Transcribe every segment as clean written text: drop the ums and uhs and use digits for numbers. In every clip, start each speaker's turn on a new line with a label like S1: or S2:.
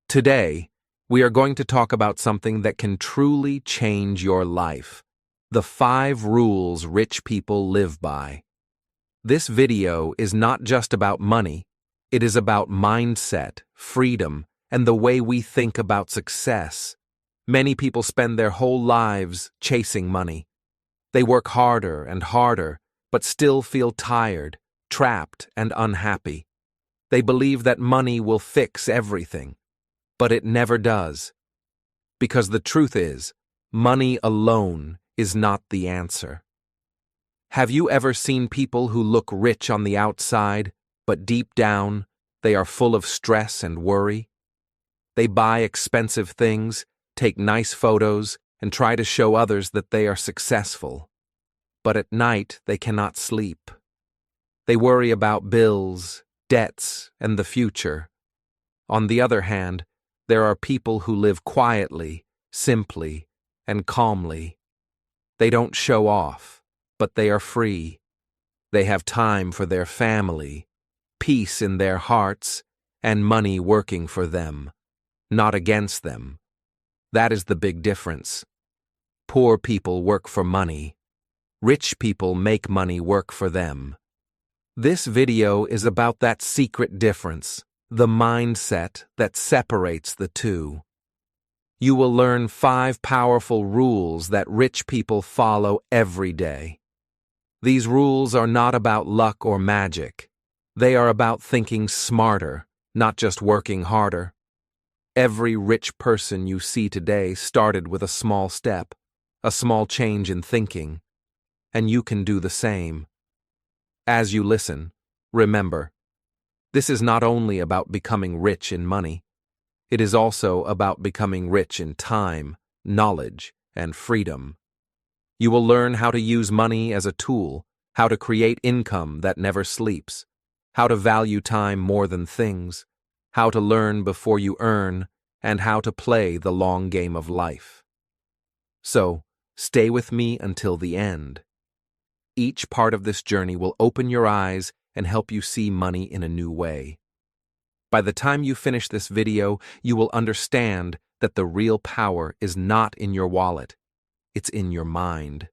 S1: Today, we are going to talk about something that can truly change your life. The 5 rules rich people live by. This video is not just about money. It is about mindset, freedom, and the way we think about success. Many people spend their whole lives chasing money. They work harder and harder, but still feel tired, trapped, and unhappy. They believe that money will fix everything. But it never does. Because the truth is, money alone is not the answer. Have you ever seen people who look rich on the outside, but deep down, they are full of stress and worry? They buy expensive things, take nice photos, and try to show others that they are successful. But at night, they cannot sleep. They worry about bills, debts, and the future. On the other hand, there are people who live quietly, simply, and calmly. They don't show off, but they are free. They have time for their family, peace in their hearts, and money working for them, not against them. That is the big difference. Poor people work for money. Rich people make money work for them. This video is about that secret difference. The mindset that separates the two. You will learn 5 powerful rules that rich people follow every day. These rules are not about luck or magic. They are about thinking smarter, not just working harder. Every rich person you see today started with a small step, a small change in thinking, and you can do the same. As you listen, remember, this is not only about becoming rich in money. It is also about becoming rich in time, knowledge, and freedom. You will learn how to use money as a tool, how to create income that never sleeps, how to value time more than things, how to learn before you earn, and how to play the long game of life. So, stay with me until the end. Each part of this journey will open your eyes and help you see money in a new way. By the time you finish this video, you will understand that the real power is not in your wallet, it's in your mind.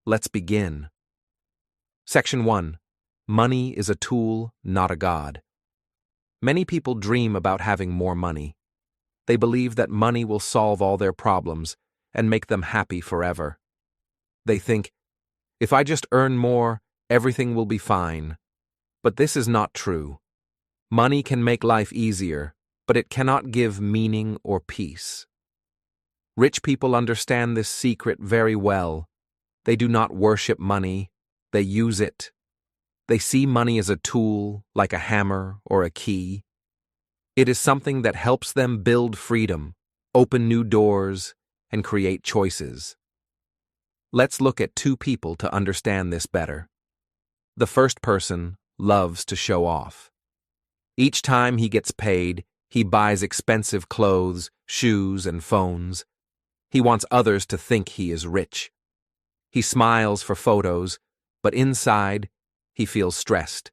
S1: Let's begin. Section 1. Money is a tool, not a god. Many people dream about having more money. They believe that money will solve all their problems and make them happy forever. They think, if I just earn more, everything will be fine. But this is not true. Money can make life easier, but it cannot give meaning or peace. Rich people understand this secret very well. They do not worship money, they use it. They see money as a tool, like a hammer or a key. It is something that helps them build freedom, open new doors, and create choices. Let's look at 2 people to understand this better. The first person loves to show off. Each time he gets paid, he buys expensive clothes, shoes, and phones. He wants others to think he is rich. He smiles for photos, but inside, he feels stressed.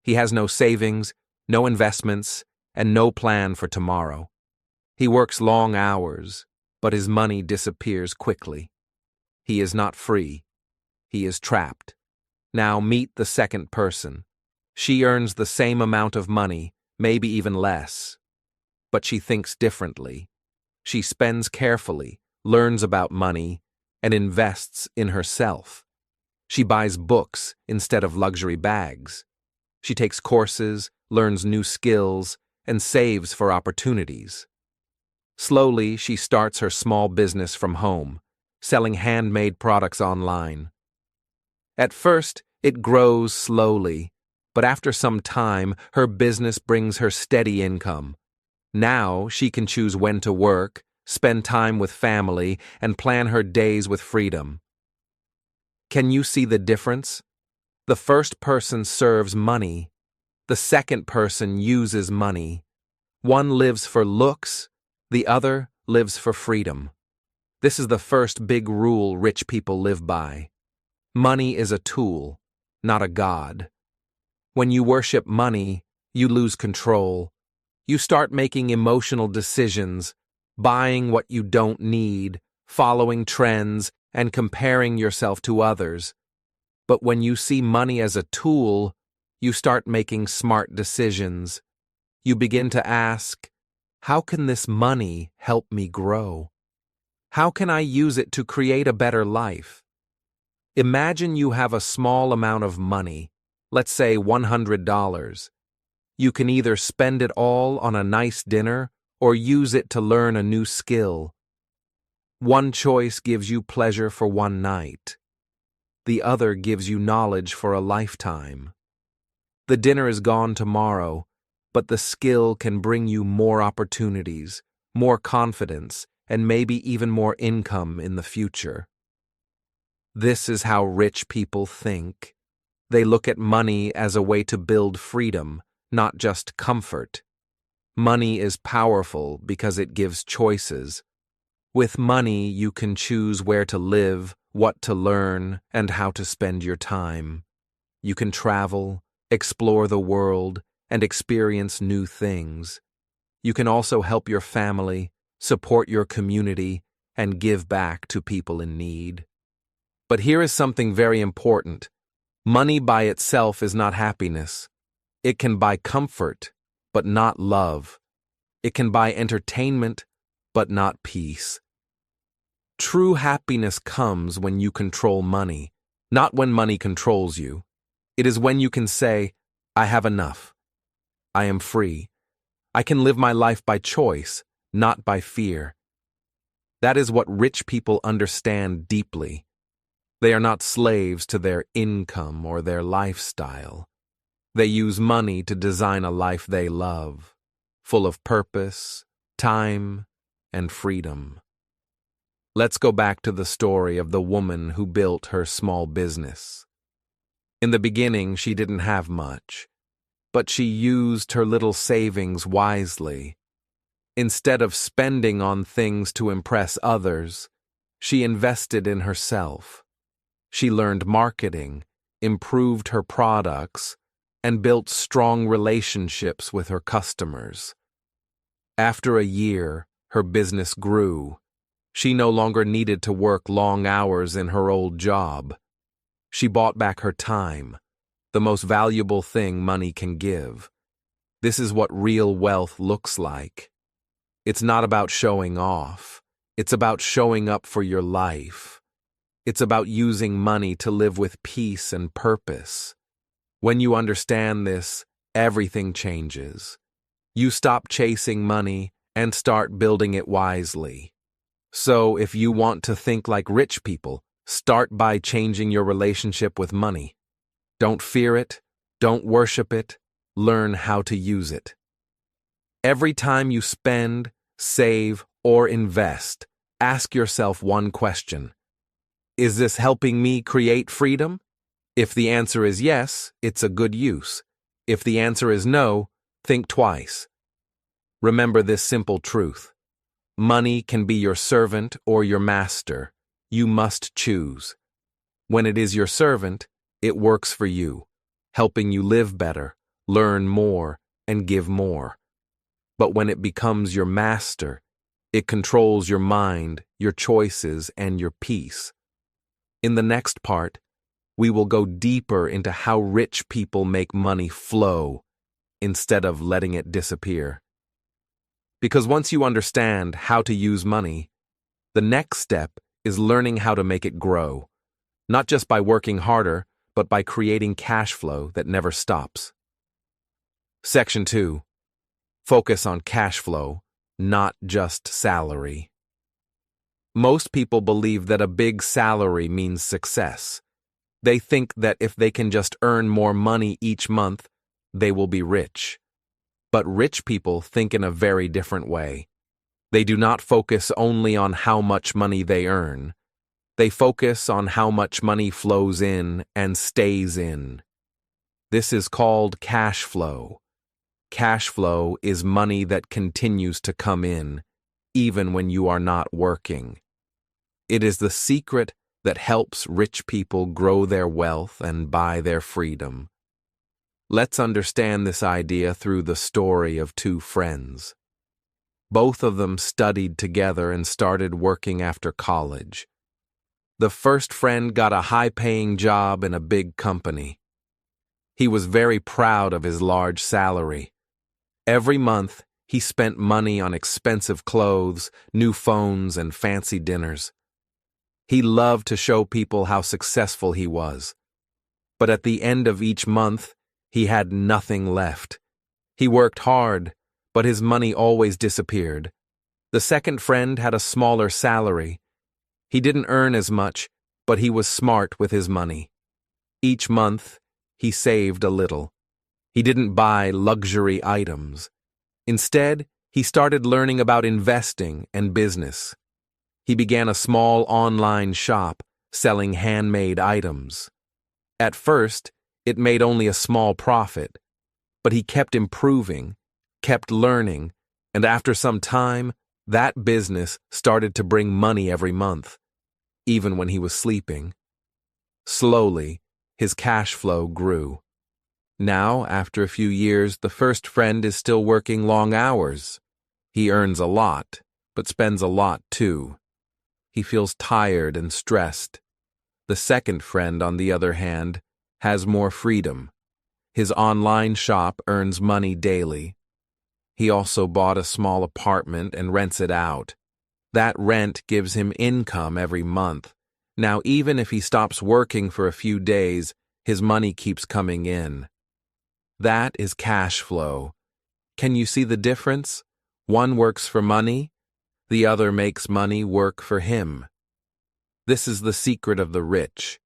S1: He has no savings, no investments, and no plan for tomorrow. He works long hours, but his money disappears quickly. He is not free. He is trapped. Now meet the second person. She earns the same amount of money, maybe even less. But she thinks differently. She spends carefully, learns about money, and invests in herself. She buys books instead of luxury bags. She takes courses, learns new skills, and saves for opportunities. Slowly, she starts her small business from home, selling handmade products online. At first, it grows slowly, but after some time, her business brings her steady income. Now, she can choose when to work, spend time with family, and plan her days with freedom. Can you see the difference? The first person serves money. The second person uses money. One lives for looks, the other lives for freedom. This is the first big rule rich people live by. Money is a tool, not a god. When you worship money, you lose control. You start making emotional decisions, buying what you don't need, following trends, and comparing yourself to others. But when you see money as a tool, you start making smart decisions. You begin to ask, how can this money help me grow? How can I use it to create a better life? Imagine you have a small amount of money, let's say $100. You can either spend it all on a nice dinner or use it to learn a new skill. One choice gives you pleasure for one night. The other gives you knowledge for a lifetime. The dinner is gone tomorrow, but the skill can bring you more opportunities, more confidence, and maybe even more income in the future. This is how rich people think. They look at money as a way to build freedom, not just comfort. Money is powerful because it gives choices. With money, you can choose where to live, what to learn, and how to spend your time. You can travel, explore the world, and experience new things. You can also help your family, support your community, and give back to people in need. But here is something very important. Money by itself is not happiness. It can buy comfort, but not love. It can buy entertainment, but not peace. True happiness comes when you control money, not when money controls you. It is when you can say, I have enough. I am free. I can live my life by choice, not by fear. That is what rich people understand deeply. They are not slaves to their income or their lifestyle. They use money to design a life they love, full of purpose, time, and freedom. Let's go back to the story of the woman who built her small business. In the beginning, she didn't have much, but she used her little savings wisely. Instead of spending on things to impress others, she invested in herself. She learned marketing, improved her products, and built strong relationships with her customers. After a year, her business grew. She no longer needed to work long hours in her old job. She bought back her time, the most valuable thing money can give. This is what real wealth looks like. It's not about showing off. It's about showing up for your life. It's about using money to live with peace and purpose. When you understand this, everything changes. You stop chasing money and start building it wisely. So, if you want to think like rich people, start by changing your relationship with money. Don't fear it, don't worship it, learn how to use it. Every time you spend, save, or invest, ask yourself one question. Is this helping me create freedom? If the answer is yes, it's a good use. If the answer is no, think twice. Remember this simple truth. Money can be your servant or your master. You must choose. When it is your servant, it works for you, helping you live better, learn more, and give more. But when it becomes your master, it controls your mind, your choices, and your peace. In the next part, we will go deeper into how rich people make money flow instead of letting it disappear. Because once you understand how to use money, the next step is learning how to make it grow, not just by working harder, but by creating cash flow that never stops. Section 2. Focus on cash flow, not just salary. Most people believe that a big salary means success. They think that if they can just earn more money each month, they will be rich. But rich people think in a very different way. They do not focus only on how much money they earn. They focus on how much money flows in and stays in. This is called cash flow. Cash flow is money that continues to come in, even when you are not working. It is the secret that helps rich people grow their wealth and buy their freedom. Let's understand this idea through the story of two friends. Both of them studied together and started working after college. The first friend got a high-paying job in a big company. He was very proud of his large salary. Every month, he spent money on expensive clothes, new phones, and fancy dinners. He loved to show people how successful he was. But at the end of each month, he had nothing left. He worked hard, but his money always disappeared. The second friend had a smaller salary. He didn't earn as much, but he was smart with his money. Each month, he saved a little. He didn't buy luxury items. Instead, he started learning about investing and business. He began a small online shop selling handmade items. At first, it made only a small profit, but he kept improving, kept learning, and after some time, that business started to bring money every month, even when he was sleeping. Slowly, his cash flow grew. Now, after a few years, the first friend is still working long hours. He earns a lot, but spends a lot too. He feels tired and stressed. The second friend, on the other hand, has more freedom. His online shop earns money daily. He also bought a small apartment and rents it out. That rent gives him income every month. Now, even if he stops working for a few days, his money keeps coming in. That is cash flow. Can you see the difference? One works for money, the other makes money work for him. This is the secret of the rich.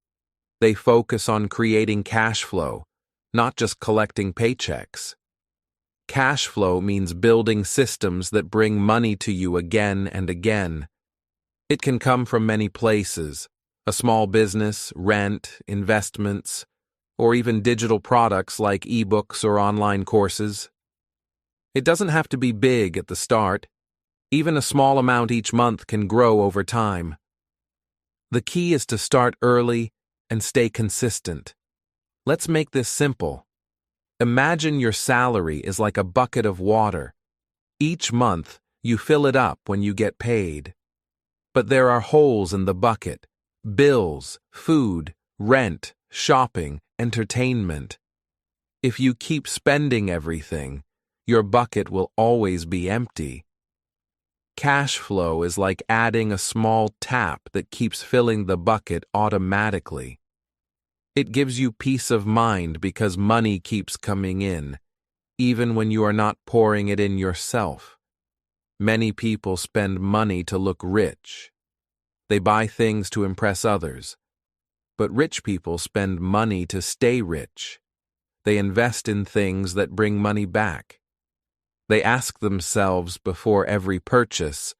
S1: They focus on creating cash flow, not just collecting paychecks. Cash flow means building systems that bring money to you again and again. It can come from many places: a small business, rent, investments, or even digital products like ebooks or online courses. It doesn't have to be big at the start. Even a small amount each month can grow over time. The key is to start early and stay consistent. Let's make this simple. Imagine your salary is like a bucket of water. Each month, you fill it up when you get paid. But there are holes in the bucket: bills, food, rent, shopping, entertainment. If you keep spending everything, your bucket will always be empty. Cash flow is like adding a small tap that keeps filling the bucket automatically. It gives you peace of mind because money keeps coming in, even when you are not pouring it in yourself. Many people spend money to look rich. They buy things to impress others. But rich people spend money to stay rich. They invest in things that bring money back. They ask themselves before every purchase,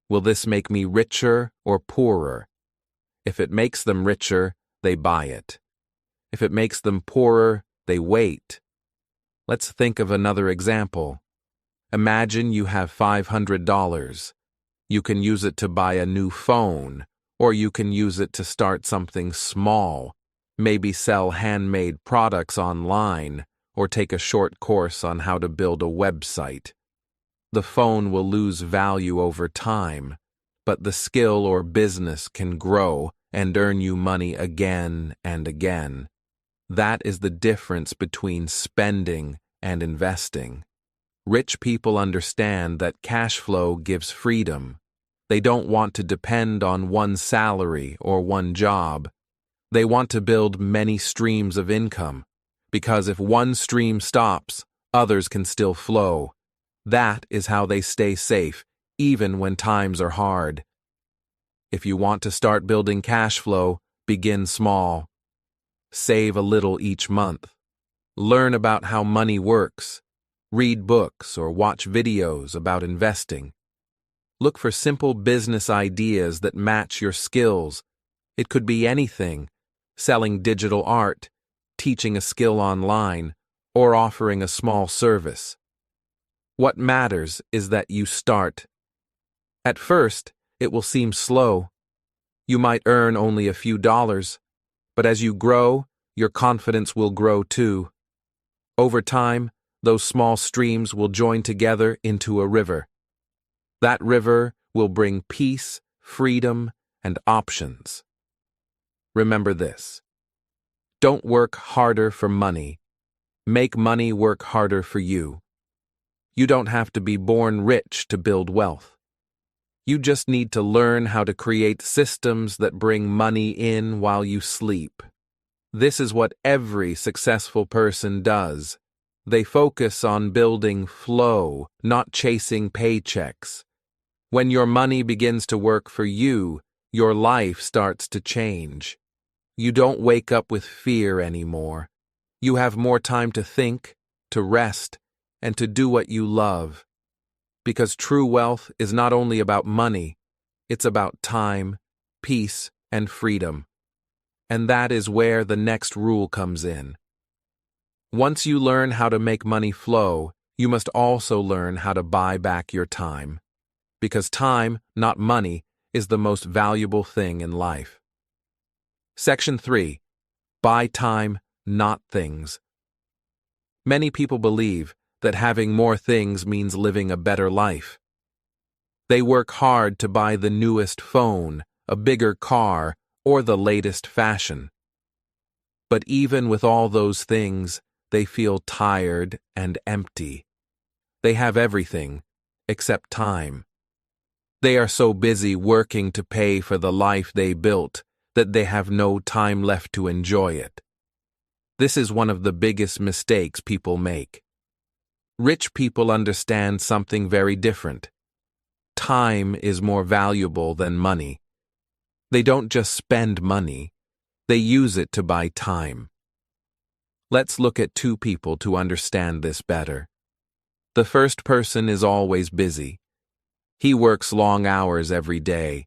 S1: will this make me richer or poorer? If it makes them richer, they buy it. If it makes them poorer, they wait. Let's think of another example. Imagine you have $500. You can use it to buy a new phone, or you can use it to start something small, maybe sell handmade products online, or take a short course on how to build a website. The phone will lose value over time, but the skill or business can grow and earn you money again and again. That is the difference between spending and investing. Rich people understand that cash flow gives freedom. They don't want to depend on one salary or one job. They want to build many streams of income, because if one stream stops, others can still flow. That is how they stay safe, even when times are hard. If you want to start building cash flow, begin small. Save a little each month. Learn about how money works. Read books or watch videos about investing. Look for simple business ideas that match your skills. It could be anything: selling digital art, teaching a skill online, or offering a small service. What matters is that you start. At first, it will seem slow. You might earn only a few dollars, but as you grow, your confidence will grow too. Over time, those small streams will join together into a river. That river will bring peace, freedom, and options. Remember this. Don't work harder for money. Make money work harder for you. You don't have to be born rich to build wealth. You just need to learn how to create systems that bring money in while you sleep. This is what every successful person does. They focus on building flow, not chasing paychecks. When your money begins to work for you, your life starts to change. You don't wake up with fear anymore. You have more time to think, to rest, and to do what you love. Because true wealth is not only about money, it's about time, peace, and freedom. And that is where the next rule comes in. Once you learn how to make money flow, you must also learn how to buy back your time. Because time, not money, is the most valuable thing in life. Section 3. Buy time, not things. Many people believe that having more things means living a better life. They work hard to buy the newest phone, a bigger car, or the latest fashion. But even with all those things, they feel tired and empty. They have everything, except time. They are so busy working to pay for the life they built that they have no time left to enjoy it. This is one of the biggest mistakes people make. Rich people understand something very different. Time is more valuable than money. They don't just spend money, they use it to buy time. Let's look at two people to understand this better. The first person is always busy. He works long hours every day.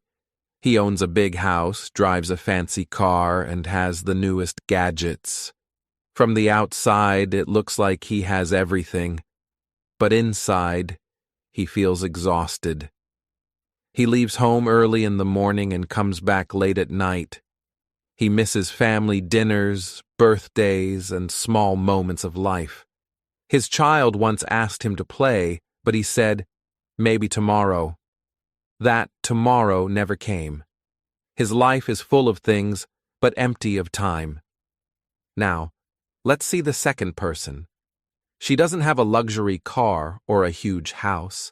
S1: He owns a big house, drives a fancy car, and has the newest gadgets. From the outside, it looks like he has everything. But inside, he feels exhausted. He leaves home early in the morning and comes back late at night. He misses family dinners, birthdays, and small moments of life. His child once asked him to play, but he said, "Maybe tomorrow." That tomorrow never came. His life is full of things, but empty of time. Now, let's see the second person. She doesn't have a luxury car or a huge house.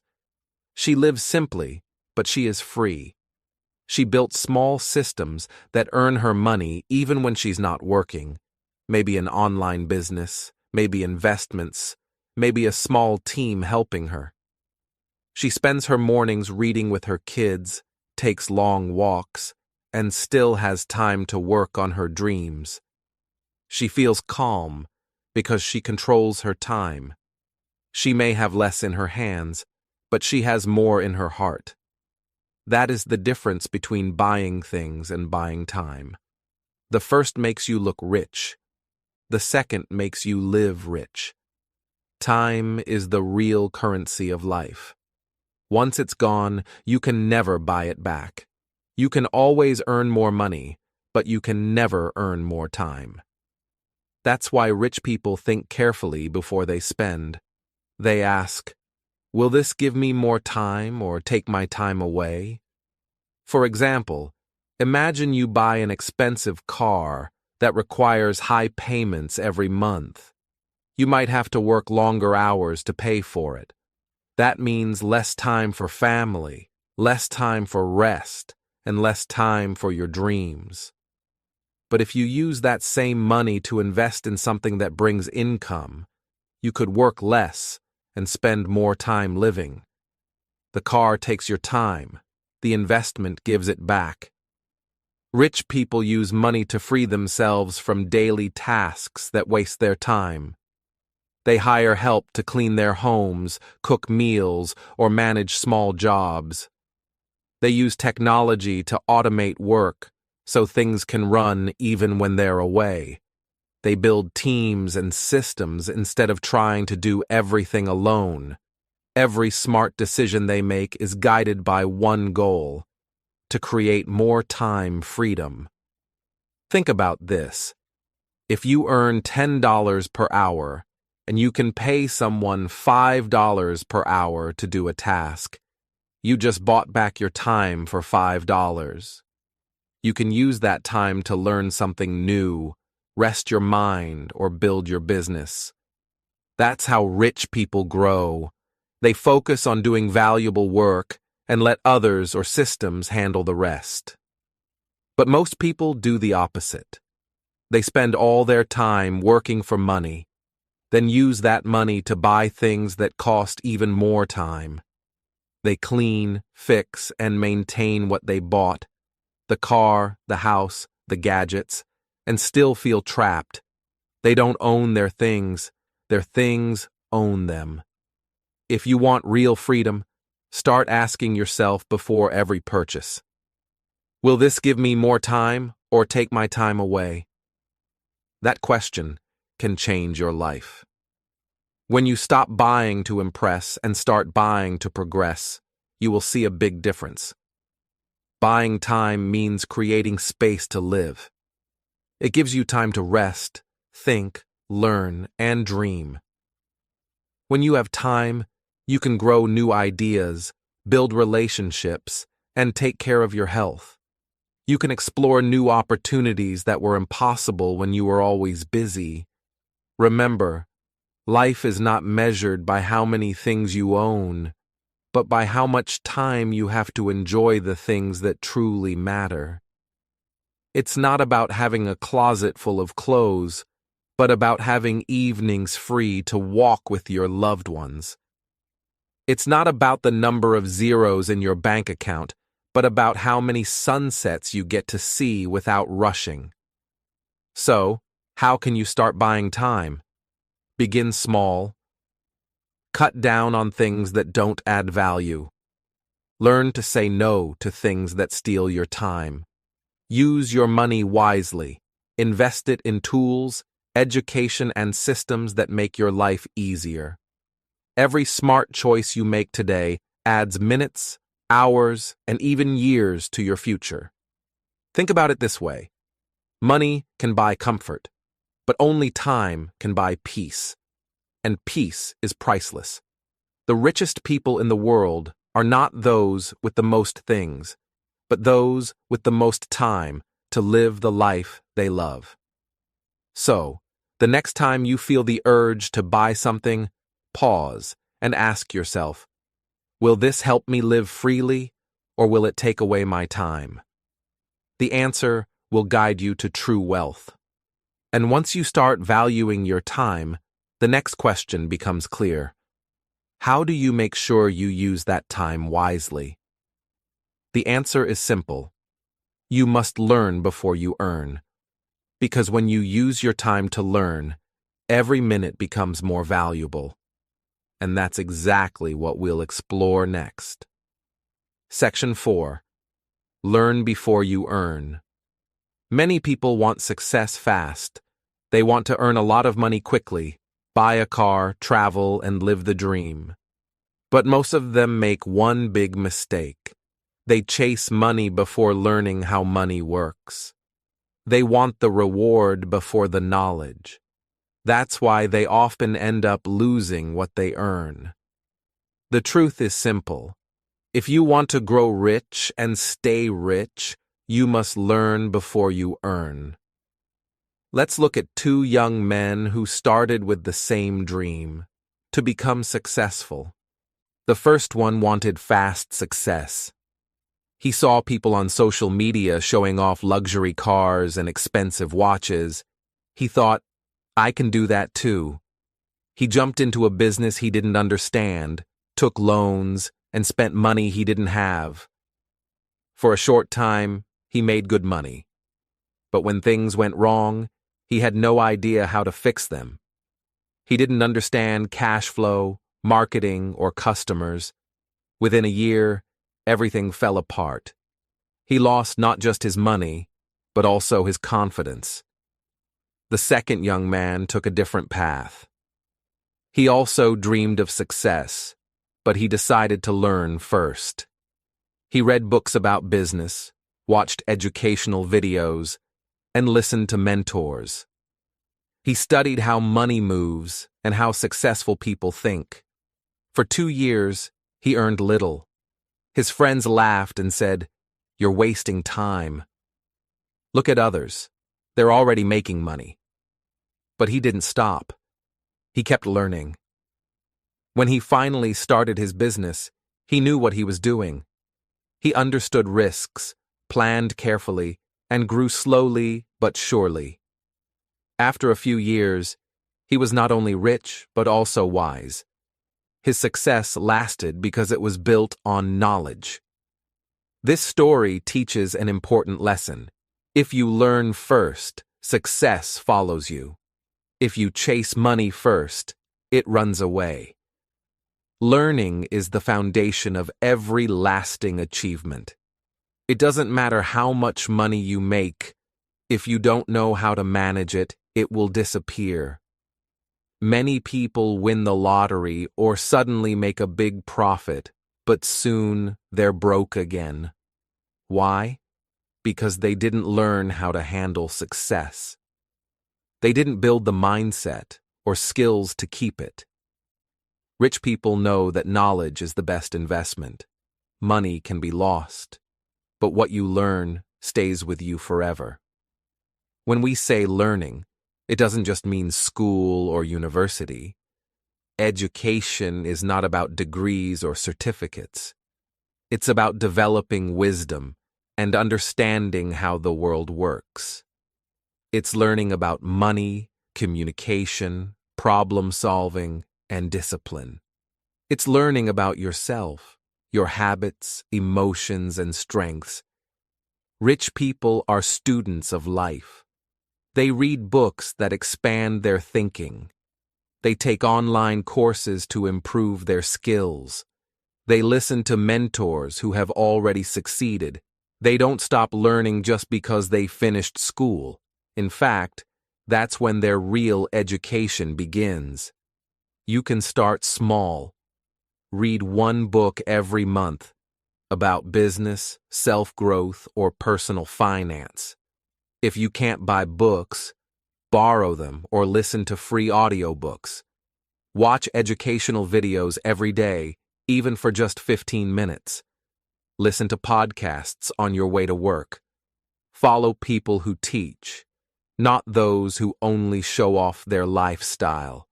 S1: She lives simply, but she is free. She built small systems that earn her money even when she's not working. Maybe an online business, maybe investments, maybe a small team helping her. She spends her mornings reading with her kids, takes long walks, and still has time to work on her dreams. She feels calm because she controls her time. She may have less in her hands, but she has more in her heart. That is the difference between buying things and buying time. The first makes you look rich. The second makes you live rich. Time is the real currency of life. Once it's gone, you can never buy it back. You can always earn more money, but you can never earn more time. That's why rich people think carefully before they spend. They ask, will this give me more time or take my time away? For example, imagine you buy an expensive car that requires high payments every month. You might have to work longer hours to pay for it. That means less time for family, less time for rest, and less time for your dreams. But if you use that same money to invest in something that brings income, you could work less and spend more time living. The car takes your time. The investment gives it back. Rich people use money to free themselves from daily tasks that waste their time. They hire help to clean their homes, cook meals, or manage small jobs. They use technology to automate work so things can run even when they're away. They build teams and systems instead of trying to do everything alone. Every smart decision they make is guided by one goal: to create more time freedom. Think about this. If you earn $10 per hour, and you can pay someone $5 per hour to do a task. You just bought back your time for $5. You can use that time to learn something new, rest your mind, or build your business. That's how rich people grow. They focus on doing valuable work and let others or systems handle the rest. But most people do the opposite. They spend all their time working for money, then use that money to buy things that cost even more time. They clean, fix, and maintain what they bought, the car, the house, the gadgets, and still feel trapped. They don't own their things own them. If you want real freedom, start asking yourself before every purchase, will this give me more time or take my time away? That question can change your life. When you stop buying to impress and start buying to progress, you will see a big difference. Buying time means creating space to live. It gives you time to rest, think, learn, and dream. When you have time, you can grow new ideas, build relationships, and take care of your health. You can explore new opportunities that were impossible when you were always busy. Remember, life is not measured by how many things you own, but by how much time you have to enjoy the things that truly matter. It's not about having a closet full of clothes, but about having evenings free to walk with your loved ones. It's not about the number of zeros in your bank account, but about how many sunsets you get to see without rushing. So, how can you start buying time? Begin small. Cut down on things that don't add value. Learn to say no to things that steal your time. Use your money wisely. Invest it in tools, education, and systems that make your life easier. Every smart choice you make today adds minutes, hours, and even years to your future. Think about it this way. Money can buy comfort, but only time can buy peace. And peace is priceless. The richest people in the world are not those with the most things, but those with the most time to live the life they love. So, the next time you feel the urge to buy something, pause and ask yourself, will this help me live freely, or will it take away my time? The answer will guide you to true wealth. And once you start valuing your time, the next question becomes clear. How do you make sure you use that time wisely? The answer is simple. You must learn before you earn. Because when you use your time to learn, every minute becomes more valuable. And that's exactly what we'll explore next. Section 4. Learn before you earn. Many people want success fast. They want to earn a lot of money quickly, buy a car, travel, and live the dream. But most of them make one big mistake. They chase money before learning how money works. They want the reward before the knowledge. That's why they often end up losing what they earn. The truth is simple. If you want to grow rich and stay rich, you must learn before you earn. Let's look at two young men who started with the same dream, to become successful. The first one wanted fast success. He saw people on social media showing off luxury cars and expensive watches. He thought, I can do that too. He jumped into a business he didn't understand, took loans, and spent money he didn't have. For a short time, he made good money. But when things went wrong, he had no idea how to fix them. He didn't understand cash flow, marketing, or customers. Within a year, everything fell apart. He lost not just his money, but also his confidence. The second young man took a different path. He also dreamed of success, but he decided to learn first. He read books about business, watched educational videos, and listened to mentors. He studied how money moves and how successful people think. For 2 years, he earned little. His friends laughed and said, "You're wasting time. Look at others. They're already making money." But he didn't stop. He kept learning. When he finally started his business, he knew what he was doing. He understood risks, planned carefully, and grew slowly but surely. After a few years, he was not only rich but also wise. His success lasted because it was built on knowledge. This story teaches an important lesson. If you learn first, success follows you. If you chase money first, it runs away. Learning is the foundation of every lasting achievement. It doesn't matter how much money you make. If you don't know how to manage it, it will disappear. Many people win the lottery or suddenly make a big profit, but soon they're broke again. Why? Because they didn't learn how to handle success. They didn't build the mindset or skills to keep it. Rich people know that knowledge is the best investment. Money can be lost, but what you learn stays with you forever. When we say learning, it doesn't just mean school or university. Education is not about degrees or certificates. It's about developing wisdom and understanding how the world works. It's learning about money, communication, problem solving, and discipline. It's learning about yourself, your habits, emotions, and strengths. Rich people are students of life. They read books that expand their thinking. They take online courses to improve their skills. They listen to mentors who have already succeeded. They don't stop learning just because they finished school. In fact, that's when their real education begins. You can start small. Read one book every month about business, self-growth, or personal finance. If you can't buy books, borrow them or listen to free audiobooks. Watch educational videos every day, even for just 15 minutes. Listen to podcasts on your way to work. Follow people who teach, not those who only show off their lifestyle.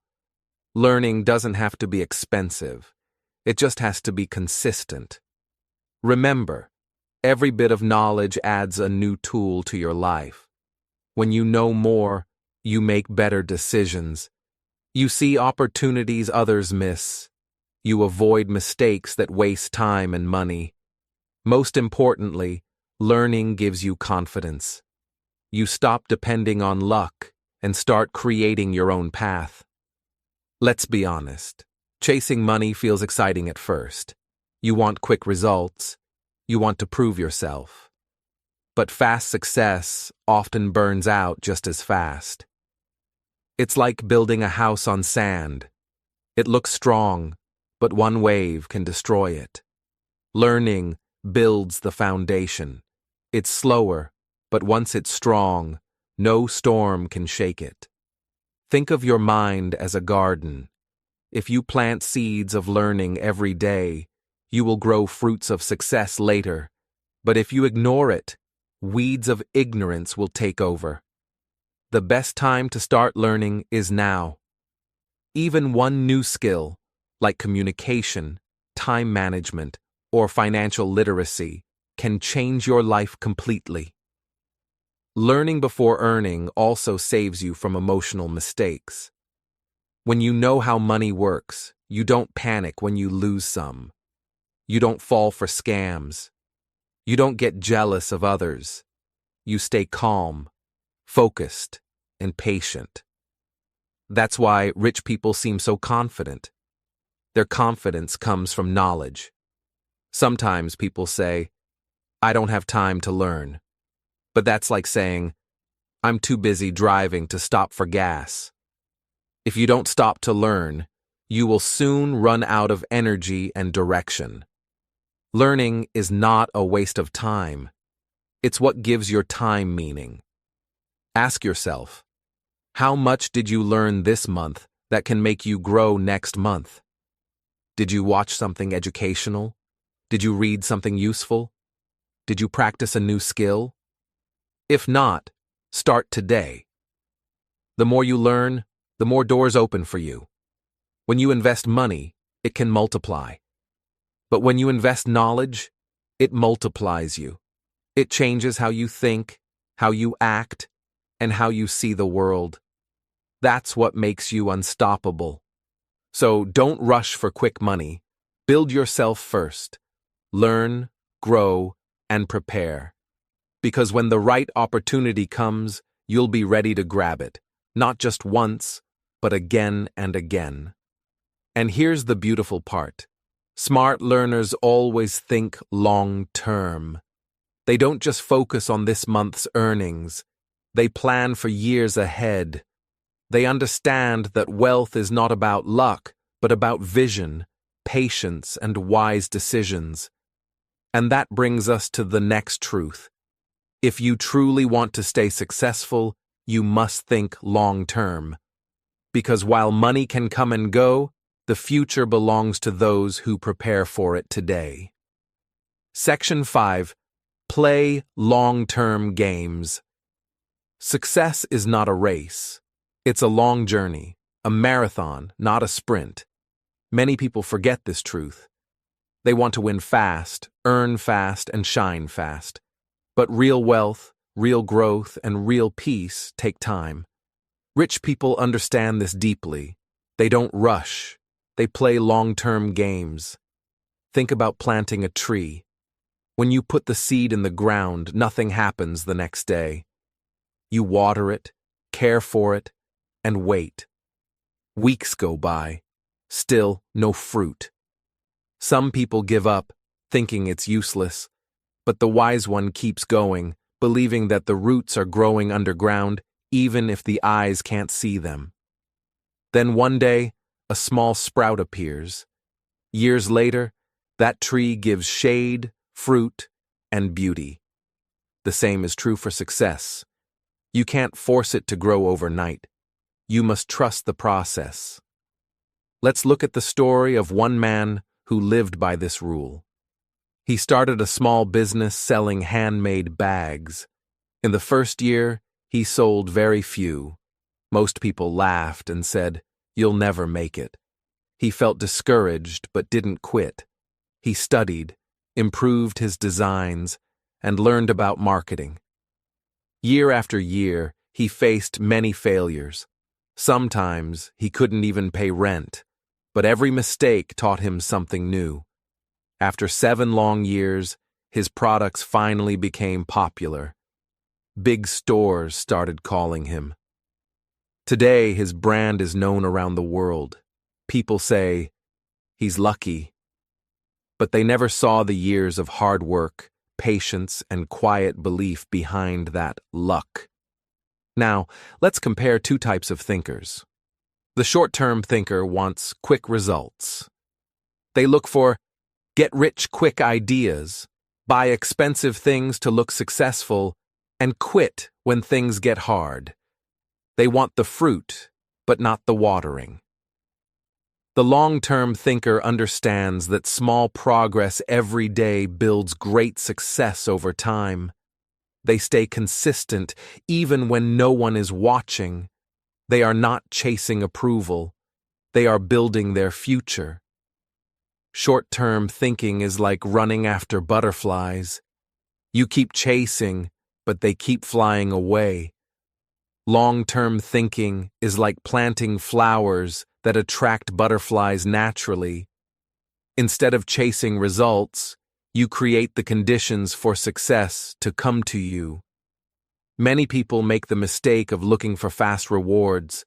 S1: Learning doesn't have to be expensive. It just has to be consistent. Remember, every bit of knowledge adds a new tool to your life. When you know more, you make better decisions. You see opportunities others miss. You avoid mistakes that waste time and money. Most importantly, learning gives you confidence. You stop depending on luck and start creating your own path. Let's be honest. Chasing money feels exciting at first. You want quick results. You want to prove yourself. But fast success often burns out just as fast. It's like building a house on sand. It looks strong, but one wave can destroy it. Learning builds the foundation. It's slower, but once it's strong, no storm can shake it. Think of your mind as a garden. If you plant seeds of learning every day, you will grow fruits of success later. But if you ignore it, weeds of ignorance will take over. The best time to start learning is now. Even one new skill, like communication, time management, or financial literacy, can change your life completely. Learning before earning also saves you from emotional mistakes. When you know how money works, you don't panic when you lose some. You don't fall for scams. You don't get jealous of others. You stay calm, focused, and patient. That's why rich people seem so confident. Their confidence comes from knowledge. Sometimes people say, "I don't have time to learn." But that's like saying, "I'm too busy driving to stop for gas." If you don't stop to learn, you will soon run out of energy and direction. Learning is not a waste of time. It's what gives your time meaning. Ask yourself, How much did you learn this month that can make you grow next month? Did you watch something educational? Did you read something useful? Did you practice a new skill? If not, start today. The more you learn, the more doors open for you. When you invest money, it can multiply. But when you invest knowledge, it multiplies you. It changes how you think, how you act, and how you see the world. That's what makes you unstoppable. So don't rush for quick money. Build yourself first. Learn, grow, and prepare. Because when the right opportunity comes, you'll be ready to grab it, not just once, but again and again. And here's the beautiful part. Smart learners always think long-term. They don't just focus on this month's earnings. They plan for years ahead. They understand that wealth is not about luck, but about vision, patience, and wise decisions. And that brings us to the next truth. If you truly want to stay successful, you must think long-term. Because while money can come and go, the future belongs to those who prepare for it today. Section 5. Play long-term games. Success is not a race. It's a long journey, a marathon, not a sprint. Many people forget this truth. They want to win fast, earn fast, and shine fast. But real wealth, real growth, and real peace take time. Rich people understand this deeply. They don't rush. They play long-term games. Think about planting a tree. When you put the seed in the ground, nothing happens the next day. You water it, care for it, and wait. Weeks go by. Still no fruit. Some people give up, thinking it's useless. But the wise one keeps going, believing that the roots are growing underground, even if the eyes can't see them. Then one day, a small sprout appears. Years later, that tree gives shade, fruit, and beauty. The same is true for success. You can't force it to grow overnight. You must trust the process. Let's look at the story of one man who lived by this rule. He started a small business selling handmade bags. In the first year, he sold very few. Most people laughed and said, "You'll never make it." He felt discouraged but didn't quit. He studied, improved his designs, and learned about marketing. Year after year, he faced many failures. Sometimes he couldn't even pay rent, but every mistake taught him something new. After 7 long years, his products finally became popular. Big stores started calling him. Today, his brand is known around the world. People say, "He's lucky." But they never saw the years of hard work, patience, and quiet belief behind that luck. Now, let's compare 2 types of thinkers. The short-term thinker wants quick results. They look for get-rich-quick ideas, buy expensive things to look successful, and quit when things get hard. They want the fruit, but not the watering. The long-term thinker understands that small progress every day builds great success over time. They stay consistent even when no one is watching. They are not chasing approval. They are building their future. Short-term thinking is like running after butterflies. You keep chasing, but they keep flying away. Long-term thinking is like planting flowers that attract butterflies naturally. Instead of chasing results, you create the conditions for success to come to you. Many people make the mistake of looking for fast rewards.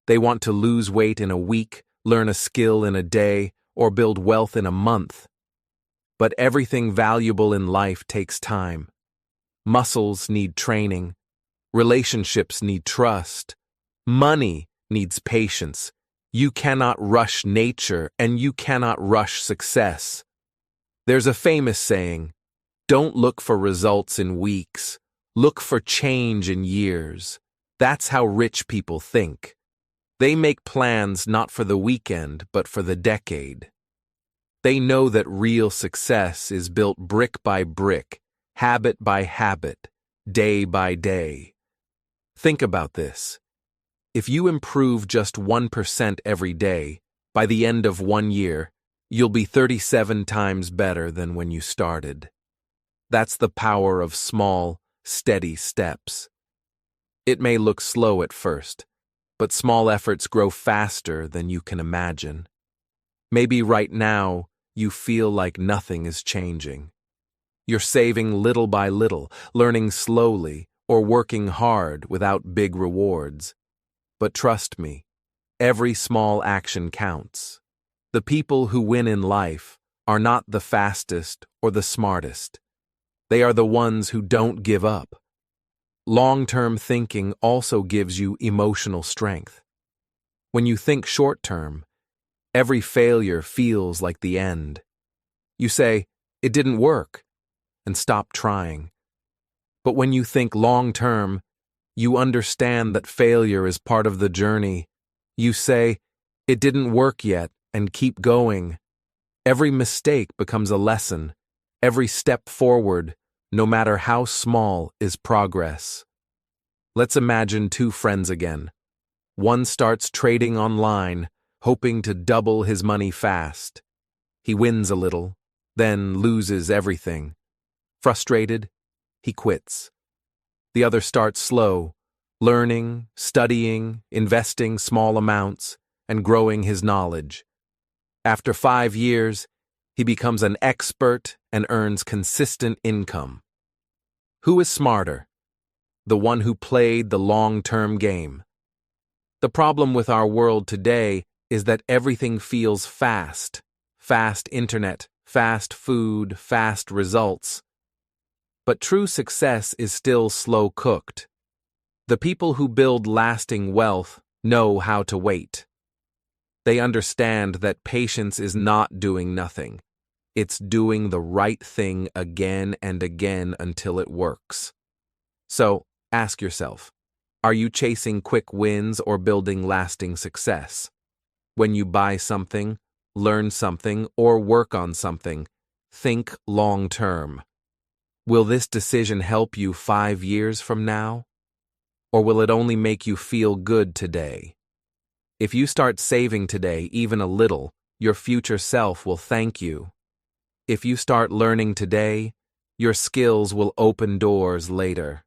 S1: They want to lose weight in a week, learn a skill in a day, or build wealth in a month. But everything valuable in life takes time. Muscles need training. Relationships need trust. Money needs patience. You cannot rush nature, and you cannot rush success. There's a famous saying, "Don't look for results in weeks, look for change in years." That's how rich people think. They make plans not for the weekend, but for the decade. They know that real success is built brick by brick, habit by habit, day by day. Think about this. If you improve just 1% every day, by the end of 1 year, you'll be 37 times better than when you started. That's the power of small, steady steps. It may look slow at first, but small efforts grow faster than you can imagine. Maybe right now, you feel like nothing is changing. You're saving little by little, learning slowly, or working hard without big rewards. But trust me, every small action counts. The people who win in life are not the fastest or the smartest. They are the ones who don't give up. Long-term thinking also gives you emotional strength. When you think short-term, every failure feels like the end. You say, "It didn't work," and stop trying. But when you think long-term, you understand that failure is part of the journey. You say, "It didn't work yet," and keep going. Every mistake becomes a lesson. Every step forward, no matter how small, is progress. Let's imagine two friends again. One starts trading online, hoping to double his money fast. He wins a little, then loses everything. Frustrated, he quits. The other starts slow, learning, studying, investing small amounts, and growing his knowledge. After 5 years, he becomes an expert and earns consistent income. Who is smarter? The one who played the long-term game. The problem with our world today is that everything feels fast. Fast internet, fast food, fast results. But true success is still slow-cooked. The people who build lasting wealth know how to wait. They understand that patience is not doing nothing. It's doing the right thing again and again until it works. So, ask yourself, are you chasing quick wins or building lasting success? When you buy something, learn something, or work on something, think long-term. Will this decision help you 5 years from now? Or will it only make you feel good today? If you start saving today, even a little, your future self will thank you. If you start learning today, your skills will open doors later.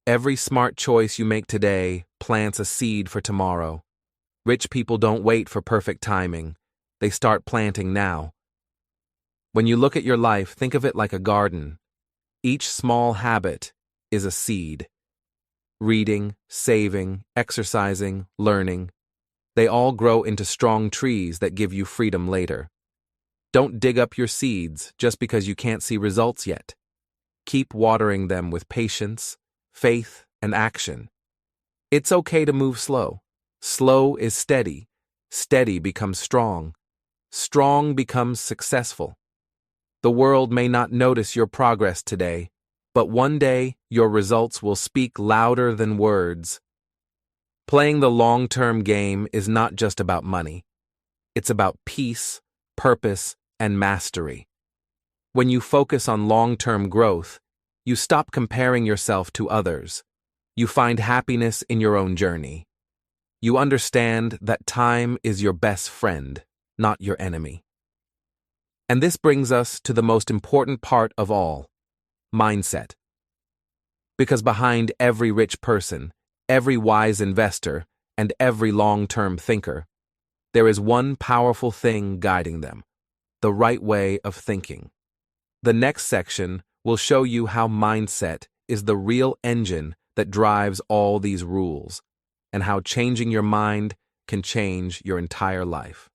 S1: Every smart choice you make today plants a seed for tomorrow. Rich people don't wait for perfect timing. They start planting now. When you look at your life, think of it like a garden. Each small habit is a seed. Reading, saving, exercising, learning. They all grow into strong trees that give you freedom later. Don't dig up your seeds just because you can't see results yet. Keep watering them with patience, faith, and action. It's okay to move slow. Slow is steady. Steady becomes strong. Strong becomes successful. The world may not notice your progress today, but one day your results will speak louder than words. Playing the long-term game is not just about money. It's about peace, purpose, and mastery. When you focus on long-term growth, you stop comparing yourself to others. You find happiness in your own journey. You understand that time is your best friend, not your enemy. And this brings us to the most important part of all, mindset. Because behind every rich person, every wise investor, and every long-term thinker, there is one powerful thing guiding them: the right way of thinking. The next section will show you how mindset is the real engine that drives all these rules, and how changing your mind can change your entire life.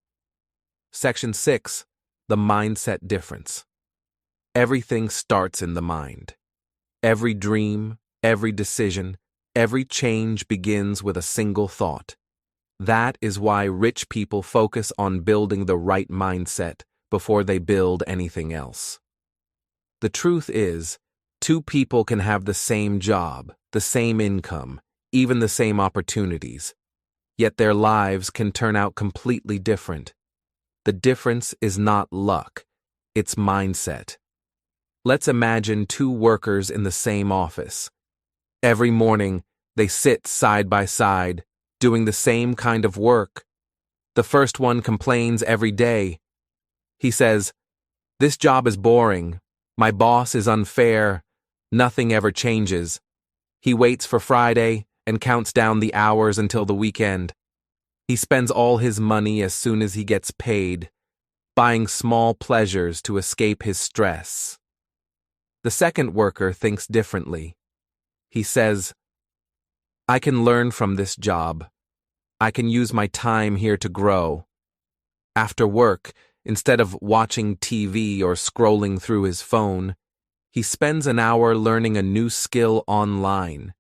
S1: Section 6, the mindset difference. Everything starts in the mind. Every dream, every decision, every change begins with a single thought. That is why rich people focus on building the right mindset before they build anything else. The truth is, two people can have the same job, the same income, even the same opportunities. Yet their lives can turn out completely different. The difference is not luck, it's mindset. Let's imagine two workers in the same office. Every morning, they sit side by side, doing the same kind of work. The first one complains every day. He says, "This job is boring. My boss is unfair. Nothing ever changes." He waits for Friday and counts down the hours until the weekend. He spends all his money as soon as he gets paid, buying small pleasures to escape his stress. The second worker thinks differently. He says, "I can learn from this job. I can use my time here to grow." After work, instead of watching TV or scrolling through his phone, he spends an hour learning a new skill online.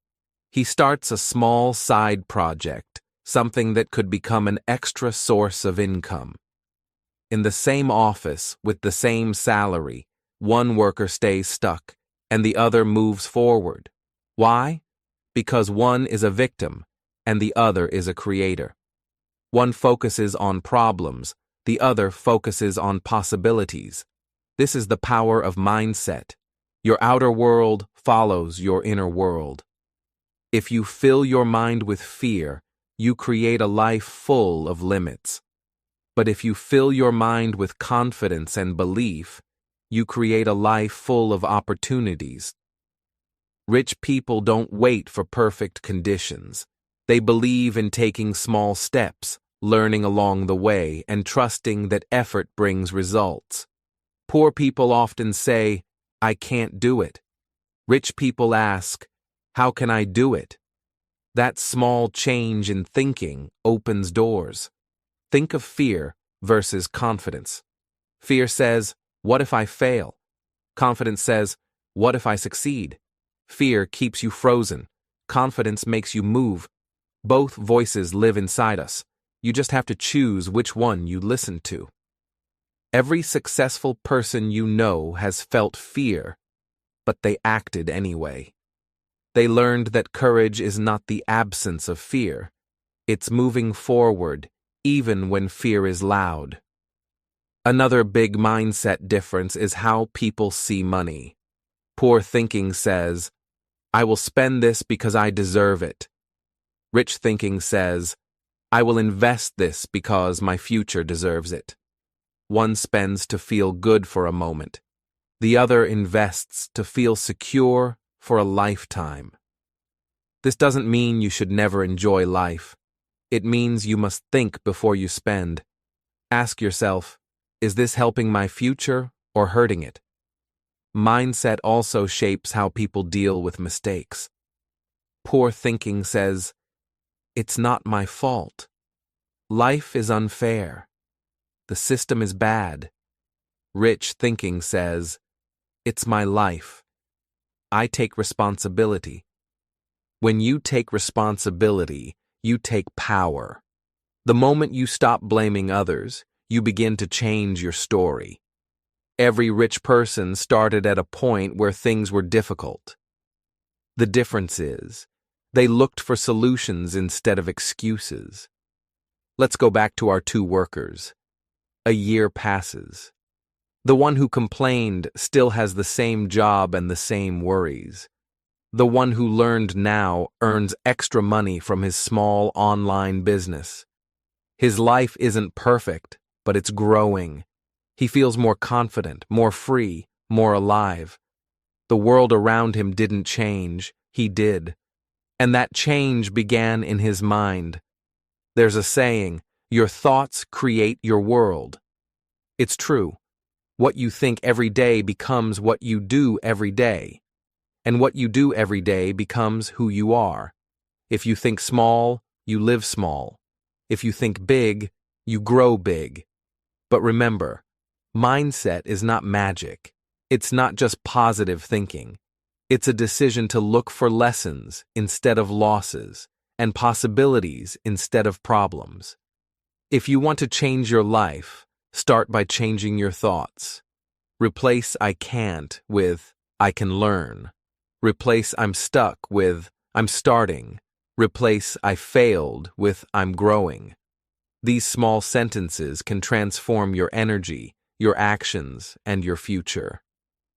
S1: He starts a small side project, something that could become an extra source of income. In the same office, with the same salary, one worker stays stuck, and the other moves forward. Why? Because one is a victim, and the other is a creator. One focuses on problems, the other focuses on possibilities. This is the power of mindset. Your outer world follows your inner world. If you fill your mind with fear, you create a life full of limits. But if you fill your mind with confidence and belief, you create a life full of opportunities. Rich people don't wait for perfect conditions. They believe in taking small steps, learning along the way, and trusting that effort brings results. Poor people often say, "I can't do it." Rich people ask, "How can I do it?" That small change in thinking opens doors. Think of fear versus confidence. Fear says, "What if I fail?" Confidence says, "What if I succeed?" Fear keeps you frozen. Confidence makes you move. Both voices live inside us. You just have to choose which one you listen to. Every successful person you know has felt fear, but they acted anyway. They learned that courage is not the absence of fear. It's moving forward, even when fear is loud. Another big mindset difference is how people see money. Poor thinking says, "I will spend this because I deserve it." Rich thinking says, "I will invest this because my future deserves it." One spends to feel good for a moment. The other invests to feel secure for a lifetime. This doesn't mean you should never enjoy life. It means you must think before you spend. Ask yourself, is this helping my future or hurting it? Mindset also shapes how people deal with mistakes. Poor thinking says, "It's not my fault. Life is unfair. The system is bad." Rich thinking says, "It's my life. I take responsibility." When you take responsibility, you take power. The moment you stop blaming others, you begin to change your story. Every rich person started at a point where things were difficult. The difference is, they looked for solutions instead of excuses. Let's go back to our two workers. A year passes. The one who complained still has the same job and the same worries. The one who learned now earns extra money from his small online business. His life isn't perfect, but it's growing. He feels more confident, more free, more alive. The world around him didn't change, he did. And that change began in his mind. There's a saying, your thoughts create your world. It's true. What you think every day becomes what you do every day. And what you do every day becomes who you are. If you think small, you live small. If you think big, you grow big. But remember, mindset is not magic. It's not just positive thinking. It's a decision to look for lessons instead of losses, and possibilities instead of problems. If you want to change your life, start by changing your thoughts. Replace "I can't" with "I can learn." Replace "I'm stuck" with "I'm starting." Replace "I failed" with "I'm growing." These small sentences can transform your energy, your actions, and your future.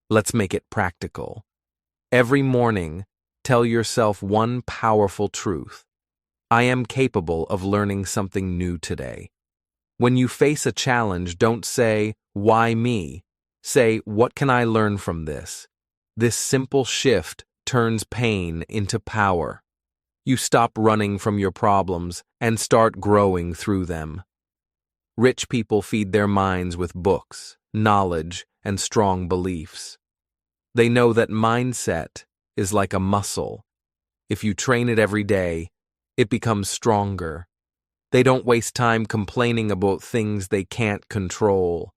S1: Let's make it practical. Every morning, tell yourself one powerful truth. I am capable of learning something new today. When you face a challenge, don't say, "Why me?" Say, "What can I learn from this?" This simple shift turns pain into power. You stop running from your problems and start growing through them. Rich people feed their minds with books, knowledge, and strong beliefs. They know that mindset is like a muscle. If you train it every day, it becomes stronger. They don't waste time complaining about things they can't control.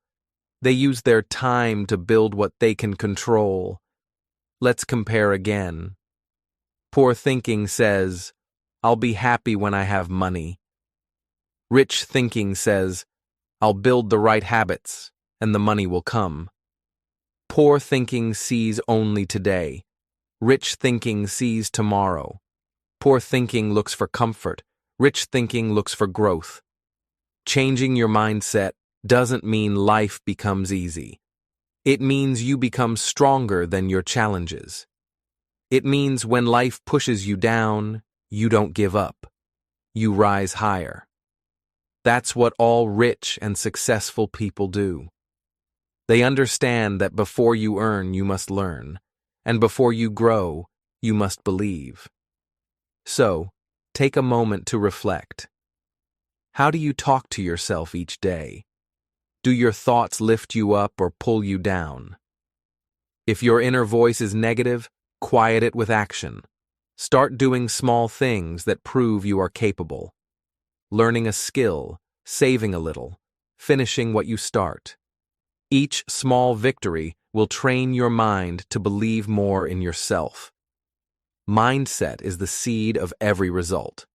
S1: They use their time to build what they can control. Let's compare again. Poor thinking says, "I'll be happy when I have money." Rich thinking says, "I'll build the right habits, and the money will come." Poor thinking sees only today. Rich thinking sees tomorrow. Poor thinking looks for comfort. Rich thinking looks for growth. Changing your mindset doesn't mean life becomes easy. It means you become stronger than your challenges. It means when life pushes you down, you don't give up. You rise higher. That's what all rich and successful people do. They understand that before you earn, you must learn, and before you grow, you must believe. So, take a moment to reflect. How do you talk to yourself each day? Do your thoughts lift you up or pull you down? If your inner voice is negative, quiet it with action. Start doing small things that prove you are capable. Learning a skill, saving a little, finishing what you start. Each small victory will train your mind to believe more in yourself. Mindset is the seed of every result.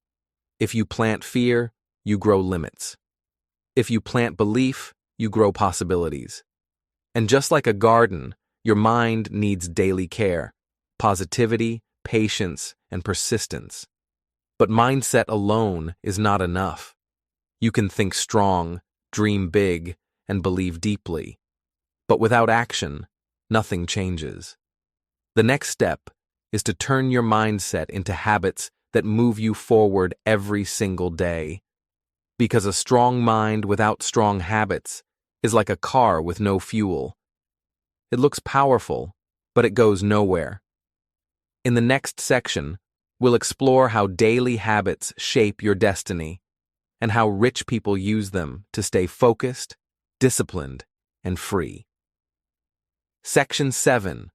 S1: If you plant fear, you grow limits. If you plant belief, you grow possibilities. And just like a garden, your mind needs daily care, positivity, patience, and persistence. But mindset alone is not enough. You can think strong, dream big, and believe deeply. But without action, nothing changes. The next step is to turn your mindset into habits that move you forward every single day. Because a strong mind without strong habits is like a car with no fuel. It looks powerful, but it goes nowhere. In the next section, we'll explore how daily habits shape your destiny and how rich people use them to stay focused, disciplined, and free. Section 7.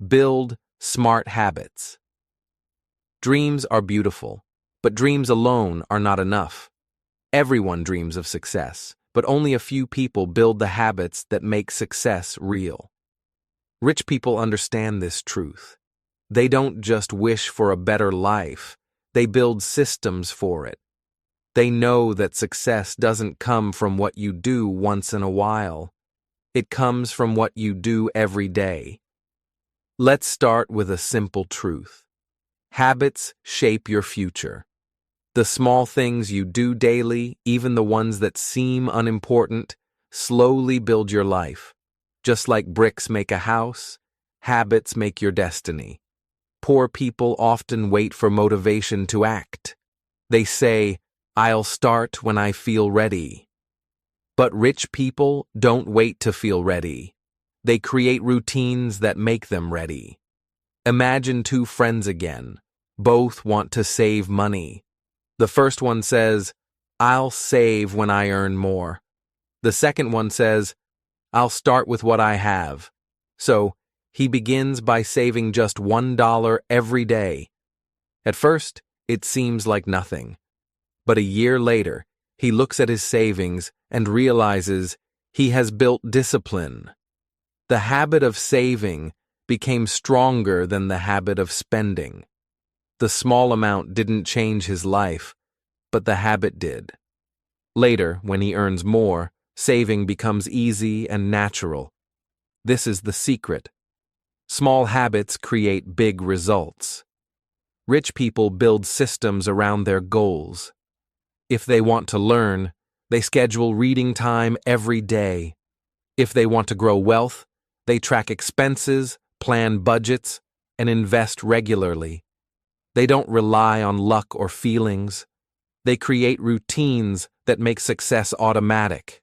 S1: Build smart habits. Dreams are beautiful, but dreams alone are not enough. Everyone dreams of success, but only a few people build the habits that make success real. Rich people understand this truth. They don't just wish for a better life, they build systems for it. They know that success doesn't come from what you do once in a while. It comes from what you do every day. Let's start with a simple truth. Habits shape your future. The small things you do daily, even the ones that seem unimportant, slowly build your life. Just like bricks make a house, habits make your destiny. Poor people often wait for motivation to act. They say, "I'll start when I feel ready." But rich people don't wait to feel ready. They create routines that make them ready. Imagine two friends again. Both want to save money. The first one says, "I'll save when I earn more." The second one says, "I'll start with what I have." So, he begins by saving just $1 every day. At first, it seems like nothing. But a year later, he looks at his savings and realizes he has built discipline. The habit of saving became stronger than the habit of spending. The small amount didn't change his life, but the habit did. Later, when he earns more, saving becomes easy and natural. This is the secret. Small habits create big results. Rich people build systems around their goals. If they want to learn, they schedule reading time every day. If they want to grow wealth, they track expenses, plan budgets, and invest regularly. They don't rely on luck or feelings. They create routines that make success automatic.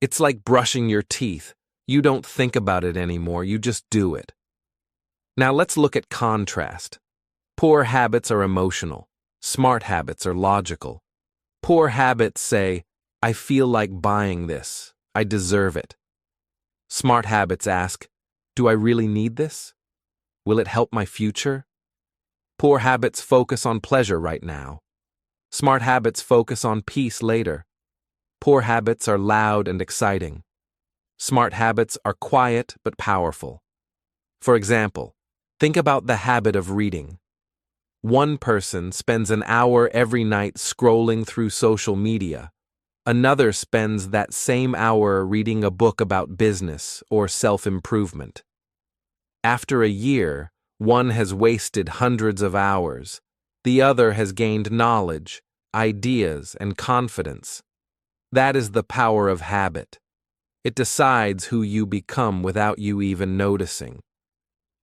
S1: It's like brushing your teeth. You don't think about it anymore, you just do it. Now let's look at contrast. Poor habits are emotional. Smart habits are logical. Poor habits say, I feel like buying this. I deserve it. Smart habits ask, do I really need this? Will it help my future? Poor habits focus on pleasure right now. Smart habits focus on peace later. Poor habits are loud and exciting. Smart habits are quiet but powerful. For example, think about the habit of reading. One person spends an hour every night scrolling through social media. Another spends that same hour reading a book about business or self-improvement. After a year, one has wasted hundreds of hours. The other has gained knowledge, ideas, and confidence. That is the power of habit. It decides who you become without you even noticing.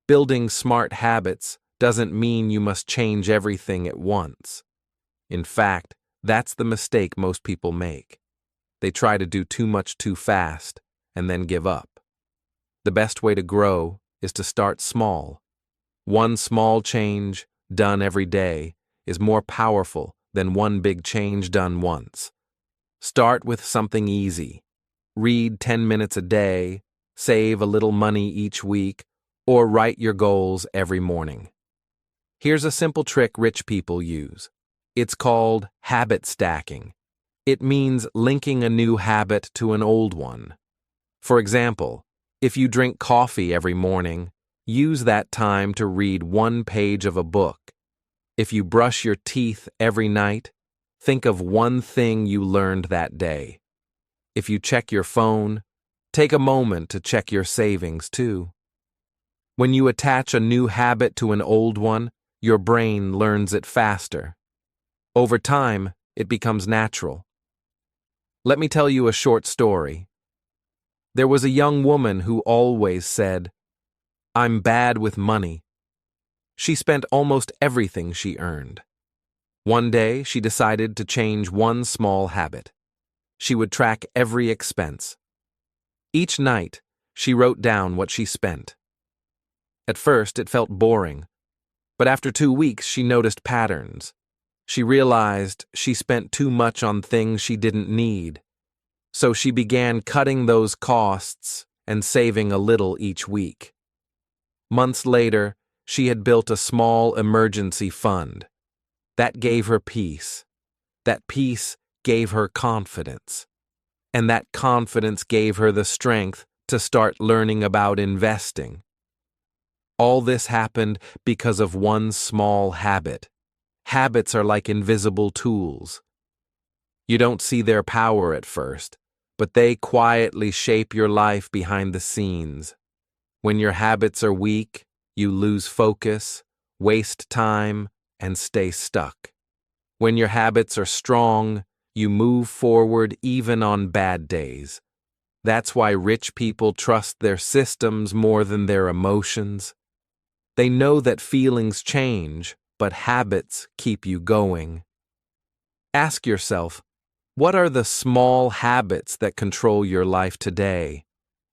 S1: Building smart habits doesn't mean you must change everything at once. In fact, that's the mistake most people make. They try to do too much too fast and then give up. The best way to grow is to start small. One small change done every day is more powerful than one big change done once. Start with something easy. Read 10 minutes a day, save a little money each week, or write your goals every morning. Here's a simple trick rich people use. It's called habit stacking. It means linking a new habit to an old one. For example, if you drink coffee every morning, use that time to read one page of a book. If you brush your teeth every night, think of one thing you learned that day. If you check your phone, take a moment to check your savings too. When you attach a new habit to an old one, your brain learns it faster. Over time, it becomes natural. Let me tell you a short story. There was a young woman who always said, I'm bad with money. She spent almost everything she earned. One day, she decided to change one small habit. She would track every expense. Each night, she wrote down what she spent. At first, it felt boring, but after 2 weeks, she noticed patterns. She realized she spent too much on things she didn't need, so she began cutting those costs and saving a little each week. Months later, she had built a small emergency fund. That gave her peace. That peace gave her confidence. And that confidence gave her the strength to start learning about investing. All this happened because of one small habit. Habits are like invisible tools. You don't see their power at first, but they quietly shape your life behind the scenes. When your habits are weak, you lose focus, waste time, and stay stuck. When your habits are strong, you move forward even on bad days. That's why rich people trust their systems more than their emotions. They know that feelings change, but habits keep you going. Ask yourself, what are the small habits that control your life today?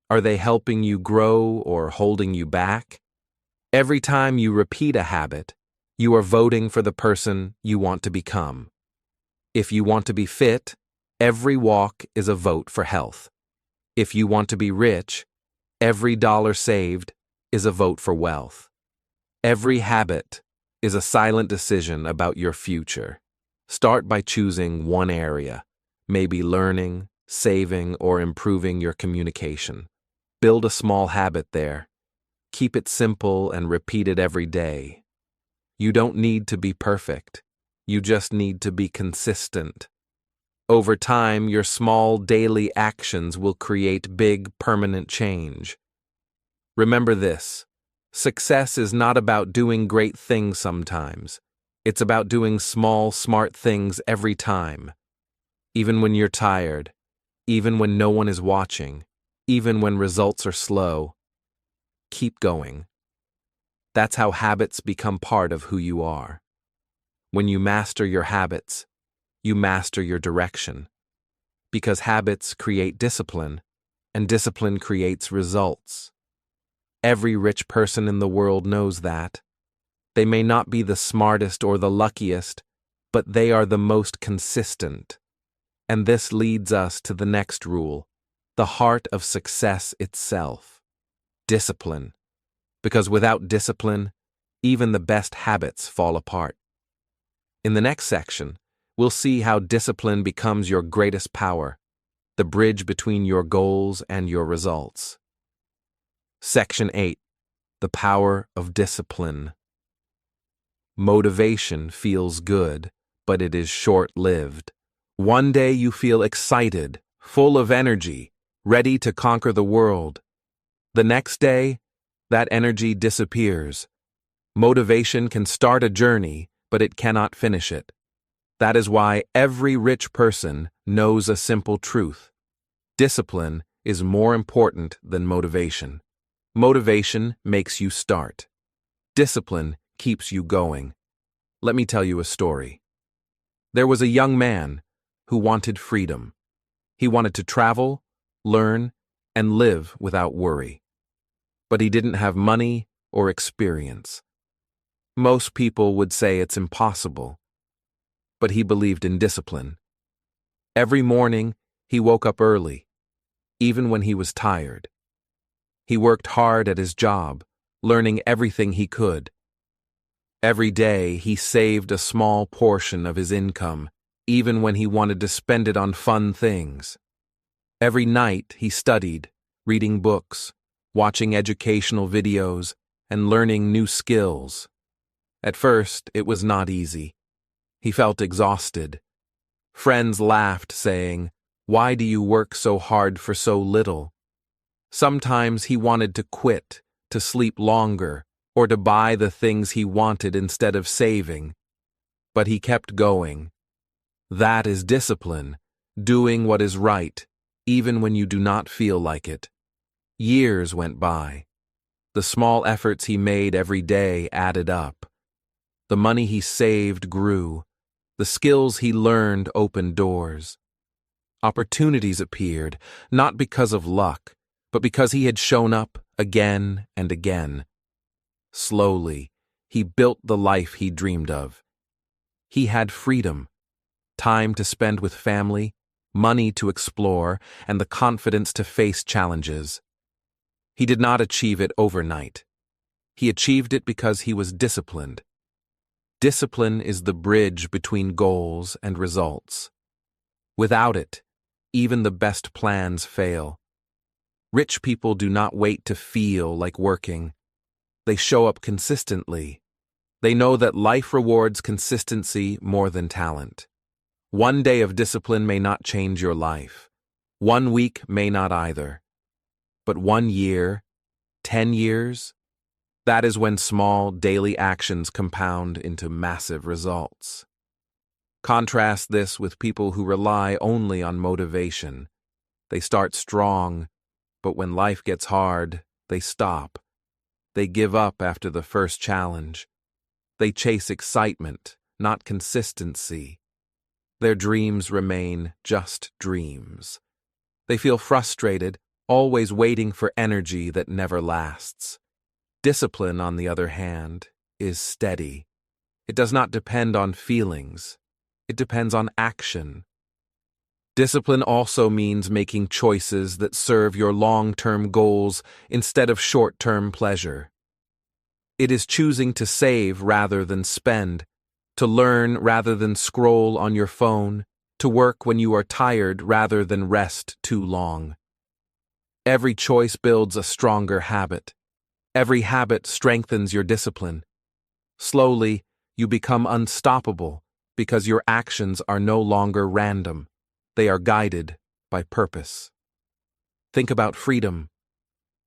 S1: Are they helping you grow or holding you back? Every time you repeat a habit, you are voting for the person you want to become. If you want to be fit, every walk is a vote for health. If you want to be rich, every dollar saved is a vote for wealth. Every habit is a silent decision about your future. Start by choosing one area, maybe learning, saving, or improving your communication. Build a small habit there. Keep it simple and repeat it every day. You don't need to be perfect. You just need to be consistent. Over time, your small daily actions will create big, permanent change. Remember this: Success is not about doing great things sometimes. It's about doing small, smart things every time. Even when you're tired, even when no one is watching, even when results are slow, keep going. That's how habits become part of who you are. When you master your habits, you master your direction. Because habits create discipline, and discipline creates results. Every rich person in the world knows that. They may not be the smartest or the luckiest, but they are the most consistent. And this leads us to the next rule, the heart of success itself: discipline. Because without discipline, even the best habits fall apart. In the next section, we'll see how discipline becomes your greatest power, the bridge between your goals and your results. Section 8. The power of discipline. Motivation feels good, but it is short-lived. One day you feel excited, full of energy, ready to conquer the world. The next day, that energy disappears. Motivation can start a journey, but it cannot finish it. That is why every rich person knows a simple truth: discipline is more important than motivation. Motivation makes you start. Discipline keeps you going. Let me tell you a story. There was a young man who wanted freedom. He wanted to travel, learn, and live without worry. But he didn't have money or experience. Most people would say it's impossible. But he believed in discipline. Every morning, he woke up early, even when he was tired. He worked hard at his job, learning everything he could. Every day, he saved a small portion of his income, even when he wanted to spend it on fun things. Every night, he studied, reading books, watching educational videos, and learning new skills. At first, it was not easy. He felt exhausted. Friends laughed, saying, "Why do you work so hard for so little?" Sometimes he wanted to quit, to sleep longer, or to buy the things he wanted instead of saving. But he kept going. That is discipline, doing what is right, even when you do not feel like it. Years went by. The small efforts he made every day added up. The money he saved grew. The skills he learned opened doors. Opportunities appeared, not because of luck, but because he had shown up again and again. Slowly, he built the life he dreamed of. He had freedom, time to spend with family, money to explore, and the confidence to face challenges. He did not achieve it overnight. He achieved it because he was disciplined. Discipline is the bridge between goals and results. Without it, even the best plans fail. Rich people do not wait to feel like working. They show up consistently. They know that life rewards consistency more than talent. One day of discipline may not change your life. 1 week may not either. But 1 year, 10 years, that is when small daily actions compound into massive results. Contrast this with people who rely only on motivation. They start strong, but when life gets hard, they stop. They give up after the first challenge. They chase excitement, not consistency. Their dreams remain just dreams. They feel frustrated, always waiting for energy that never lasts. Discipline, on the other hand, is steady. It does not depend on feelings. It depends on action. Discipline also means making choices that serve your long-term goals instead of short-term pleasure. It is choosing to save rather than spend, to learn rather than scroll on your phone, to work when you are tired rather than rest too long. Every choice builds a stronger habit. Every habit strengthens your discipline. Slowly, you become unstoppable because your actions are no longer random. They are guided by purpose. Think about freedom.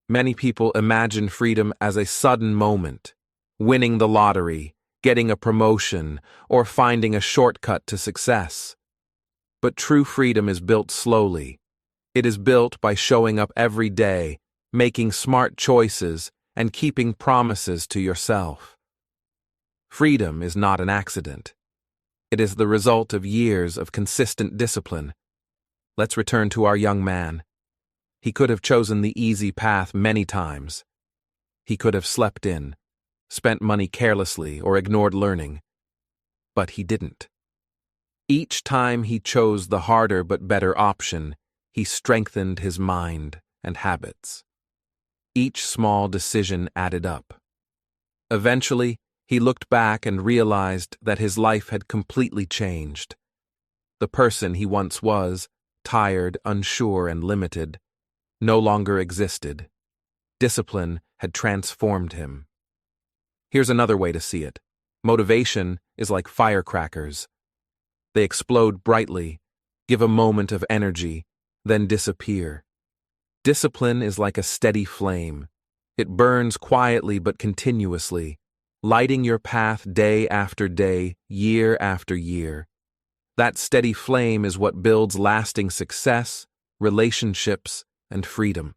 S1: Many people imagine freedom as a sudden moment, winning the lottery, getting a promotion, or finding a shortcut to success. But true freedom is built slowly. It is built by showing up every day, making smart choices, and keeping promises to yourself. Freedom is not an accident. It is the result of years of consistent discipline. Let's return to our young man. He could have chosen the easy path many times. He could have slept in, spent money carelessly, or ignored learning. But he didn't. Each time he chose the harder but better option, he strengthened his mind and habits. Each small decision added up. Eventually, he looked back and realized that his life had completely changed. The person he once was, tired, unsure, and limited, no longer existed. Discipline had transformed him. Here's another way to see it. Motivation is like firecrackers. They explode brightly, give a moment of energy, then disappear. Discipline is like a steady flame. It burns quietly but continuously, lighting your path day after day, year after year. That steady flame is what builds lasting success, relationships, and freedom.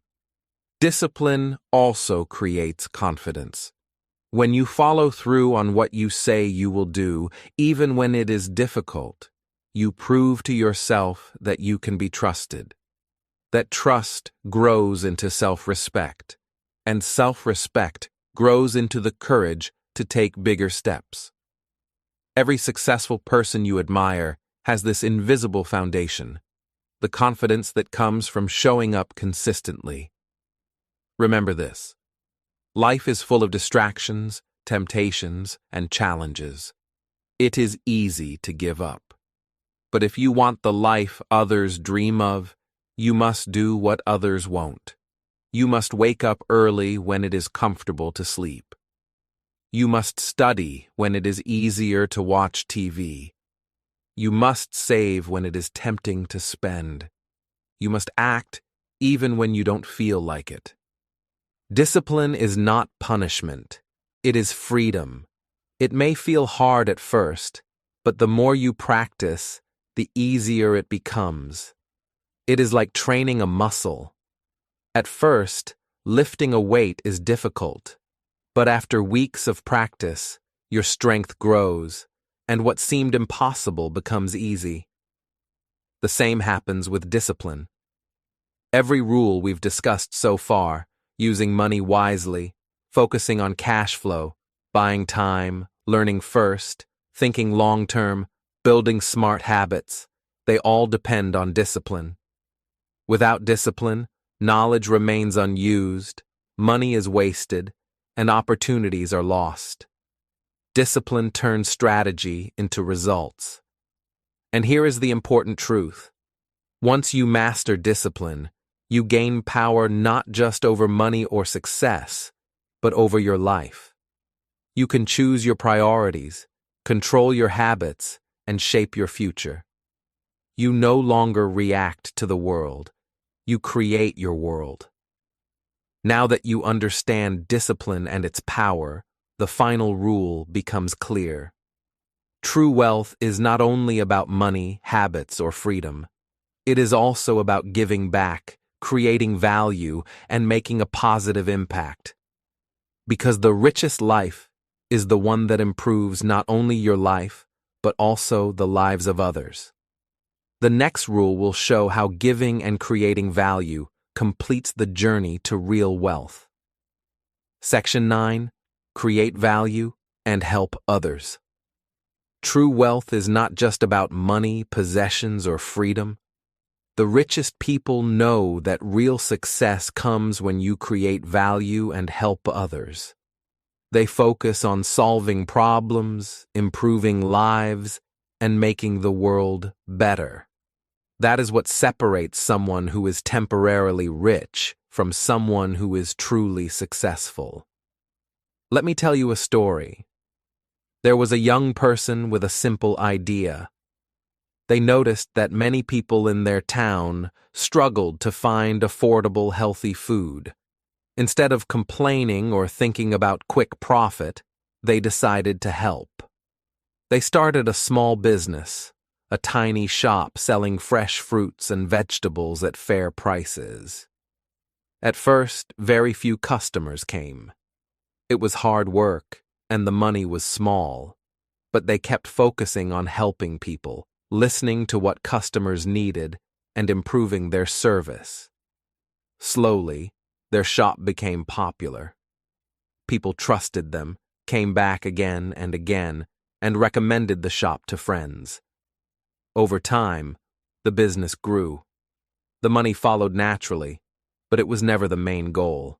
S1: Discipline also creates confidence. When you follow through on what you say you will do, even when it is difficult, you prove to yourself that you can be trusted. That trust grows into self-respect, and self-respect grows into the courage to take bigger steps. Every successful person you admire has this invisible foundation, the confidence that comes from showing up consistently. Remember this. Life is full of distractions, temptations, and challenges. It is easy to give up. But if you want the life others dream of, you must do what others won't. You must wake up early when it is comfortable to sleep. You must study when it is easier to watch TV. You must save when it is tempting to spend. You must act even when you don't feel like it. Discipline is not punishment. It is freedom. It may feel hard at first, but the more you practice, the easier it becomes. It is like training a muscle. At first, lifting a weight is difficult, but after weeks of practice, your strength grows, and what seemed impossible becomes easy. The same happens with discipline. Every rule we've discussed so far, using money wisely, focusing on cash flow, buying time, learning first, thinking long-term, building smart habits, they all depend on discipline. Without discipline, knowledge remains unused, money is wasted, and opportunities are lost. Discipline turns strategy into results. And here is the important truth. Once you master discipline, you gain power not just over money or success, but over your life. You can choose your priorities, control your habits, and shape your future. You no longer react to the world. You create your world. Now that you understand discipline and its power, the final rule becomes clear. True wealth is not only about money, habits, or freedom. It is also about giving back, creating value, and making a positive impact. Because the richest life is the one that improves not only your life, but also the lives of others. The next rule will show how giving and creating value completes the journey to real wealth. Section 9. Create value and help others. True wealth is not just about money, possessions, or freedom. The richest people know that real success comes when you create value and help others. They focus on solving problems, improving lives, and making the world better. That is what separates someone who is temporarily rich from someone who is truly successful. Let me tell you a story. There was a young person with a simple idea. They noticed that many people in their town struggled to find affordable, healthy food. Instead of complaining or thinking about quick profit, they decided to help. They started a small business, a tiny shop selling fresh fruits and vegetables at fair prices. At first, very few customers came. It was hard work, and the money was small, but they kept focusing on helping people, listening to what customers needed, and improving their service. Slowly, their shop became popular. People trusted them, came back again and again, and recommended the shop to friends. Over time, the business grew. The money followed naturally, but it was never the main goal.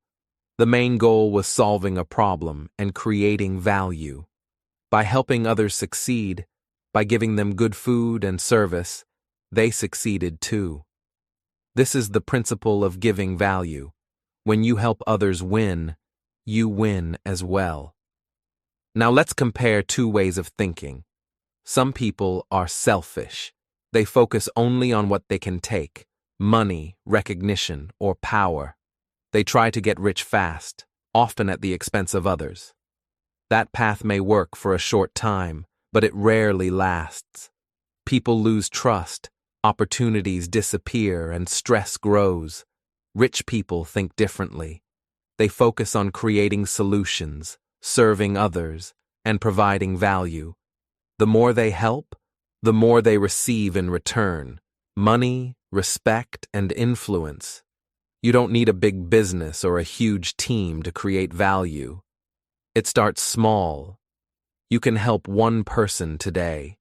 S1: The main goal was solving a problem and creating value. By helping others succeed, by giving them good food and service, they succeeded too. This is the principle of giving value. When you help others win, you win as well. Now let's compare two ways of thinking. Some people are selfish. They focus only on what they can take: money, recognition, or power. They try to get rich fast, often at the expense of others. That path may work for a short time, but it rarely lasts. People lose trust, opportunities disappear, and stress grows. Rich people think differently. They focus on creating solutions, serving others, and providing value. The more they help, the more they receive in return: money, respect, and influence. You don't need a big business or a huge team to create value. It starts small. You can help one person today.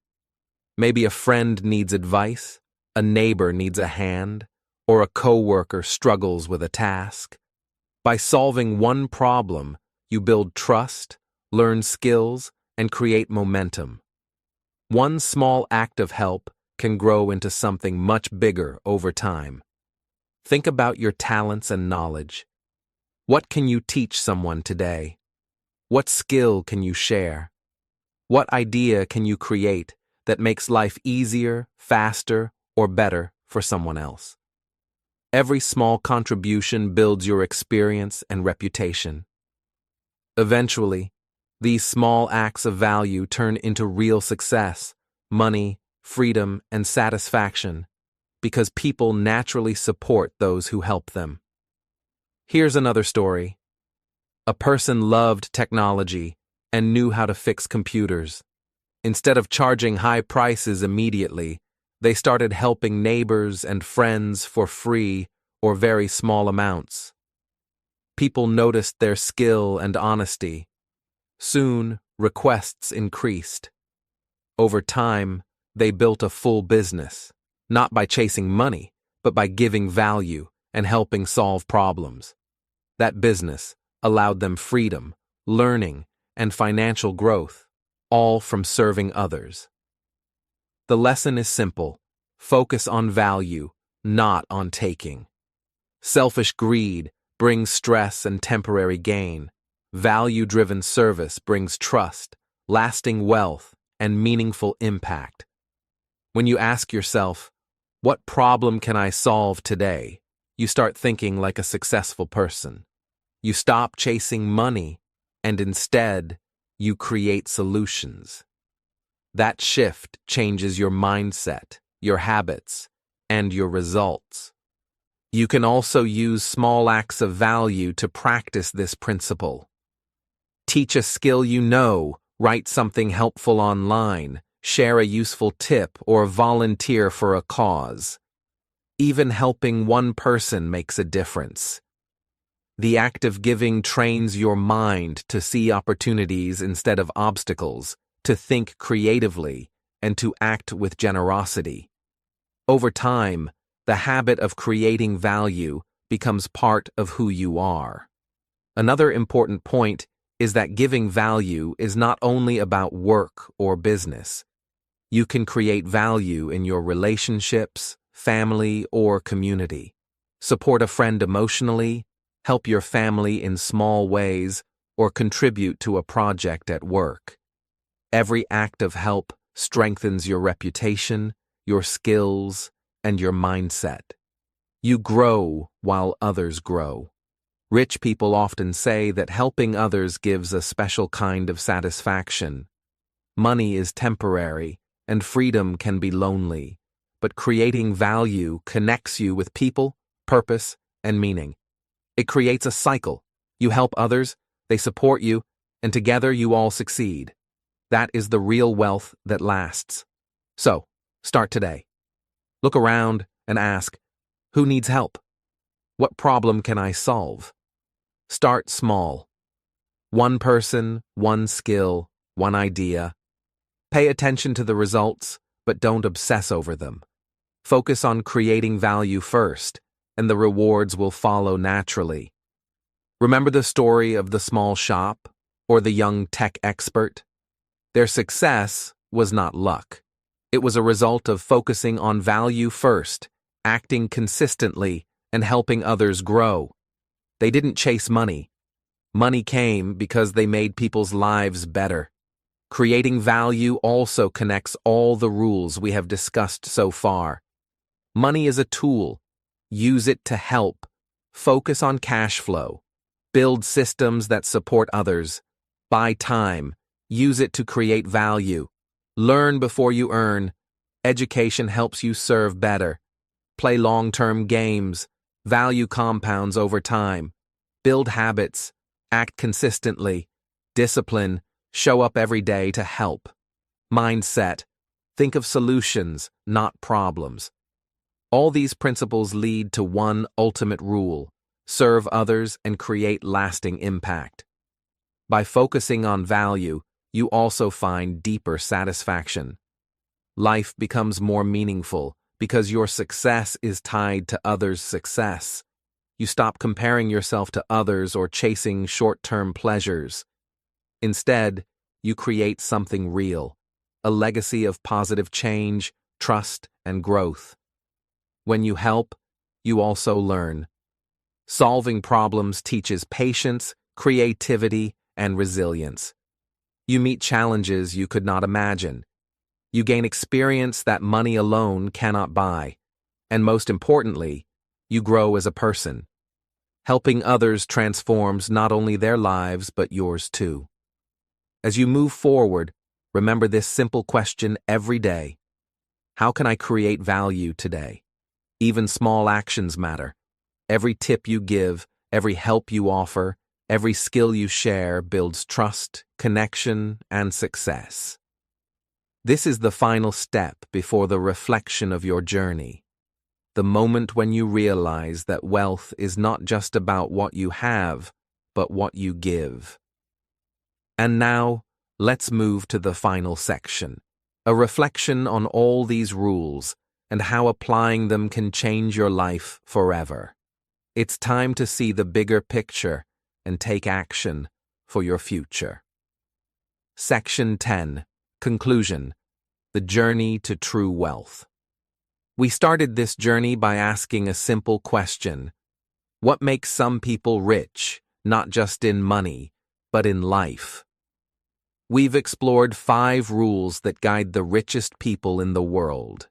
S1: Maybe a friend needs advice, a neighbor needs a hand, or a coworker struggles with a task. By solving one problem, you build trust, learn skills, and create momentum. One small act of help can grow into something much bigger over time. Think about your talents and knowledge. What can you teach someone today? What skill can you share? What idea can you create that makes life easier, faster, or better for someone else? Every small contribution builds your experience and reputation. Eventually, these small acts of value turn into real success, money, freedom, and satisfaction, because people naturally support those who help them. Here's another story. A person loved technology and knew how to fix computers. Instead of charging high prices immediately, they started helping neighbors and friends for free or very small amounts. People noticed their skill and honesty. Soon, requests increased. Over time, they built a full business, not by chasing money, but by giving value and helping solve problems. That business allowed them freedom, learning, and financial growth, all from serving others. The lesson is simple: focus on value, not on taking. Selfish greed brings stress and temporary gain. Value-driven service brings trust, lasting wealth, and meaningful impact. When you ask yourself, "What problem can I solve today?" you start thinking like a successful person. You stop chasing money, and instead, you create solutions. That shift changes your mindset, your habits, and your results. You can also use small acts of value to practice this principle. Teach a skill you know, write something helpful online, share a useful tip, or volunteer for a cause. Even helping one person makes a difference. The act of giving trains your mind to see opportunities instead of obstacles, to think creatively, and to act with generosity. Over time, the habit of creating value becomes part of who you are. Another important point is that giving value is not only about work or business. You can create value in your relationships, family, or community. Support a friend emotionally, help your family in small ways, or contribute to a project at work. Every act of help strengthens your reputation, your skills, and your mindset. You grow while others grow. Rich people often say that helping others gives a special kind of satisfaction. Money is temporary, and freedom can be lonely, but creating value connects you with people, purpose, and meaning. It creates a cycle. You help others, they support you, and together you all succeed. That is the real wealth that lasts. So, start today. Look around and ask, who needs help? What problem can I solve? Start small. One person, one skill, one idea. Pay attention to the results, but don't obsess over them. Focus on creating value first, and the rewards will follow naturally. Remember the story of the small shop or the young tech expert? Their success was not luck. It was a result of focusing on value first, acting consistently, and helping others grow. They didn't chase money. Money came because they made people's lives better. Creating value also connects all the rules we have discussed so far. Money is a tool. Use it to help. Focus on cash flow. Build systems that support others. Buy time. Use it to create value. Learn before you earn. Education helps you serve better. Play long-term games. Value compounds over time. Build habits. Act consistently. Discipline. Show up every day to help. Mindset. Think of solutions, not problems. All these principles lead to one ultimate rule: serve others and create lasting impact. By focusing on value, you also find deeper satisfaction. Life becomes more meaningful because your success is tied to others' success. You stop comparing yourself to others or chasing short-term pleasures. Instead, you create something real, a legacy of positive change, trust, and growth. When you help, you also learn. Solving problems teaches patience, creativity, and resilience. You meet challenges you could not imagine. You gain experience that money alone cannot buy. And most importantly, you grow as a person. Helping others transforms not only their lives but yours too. As you move forward, remember this simple question every day: how can I create value today? Even small actions matter. Every tip you give, every help you offer, every skill you share builds trust, connection, and success. This is the final step before the reflection of your journey. The moment when you realize that wealth is not just about what you have, but what you give. And now, let's move to the final section, a reflection on all these rules and how applying them can change your life forever. It's time to see the bigger picture and take action for your future. Section 10. Conclusion: the journey to true wealth. We started this journey by asking a simple question: what makes some people rich, not just in money, but in life? We've explored 5 rules that guide the richest people in the world.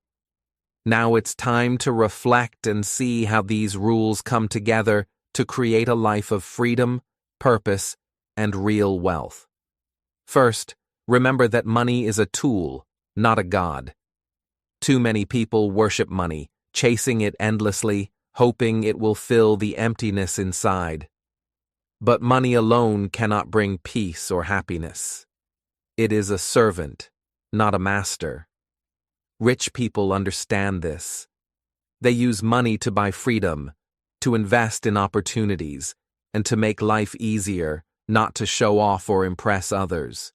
S1: Now it's time to reflect and see how these rules come together to create a life of freedom, purpose, and real wealth. First, remember that money is a tool, not a god. Too many people worship money, chasing it endlessly, hoping it will fill the emptiness inside. But money alone cannot bring peace or happiness. It is a servant, not a master. Rich people understand this. They use money to buy freedom, to invest in opportunities, and to make life easier, not to show off or impress others.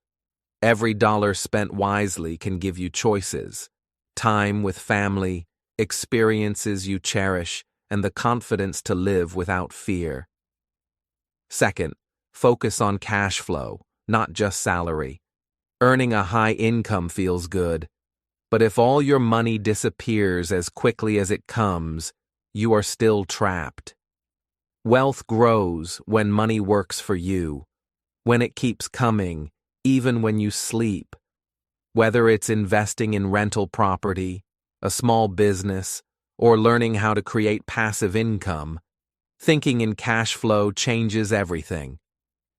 S1: Every dollar spent wisely can give you choices: time with family, experiences you cherish, and the confidence to live without fear. Second, focus on cash flow, not just salary. Earning a high income feels good, but if all your money disappears as quickly as it comes, you are still trapped. Wealth grows when money works for you, when it keeps coming, even when you sleep. Whether it's investing in rental property, a small business, or learning how to create passive income, Thinking in cash flow changes everything.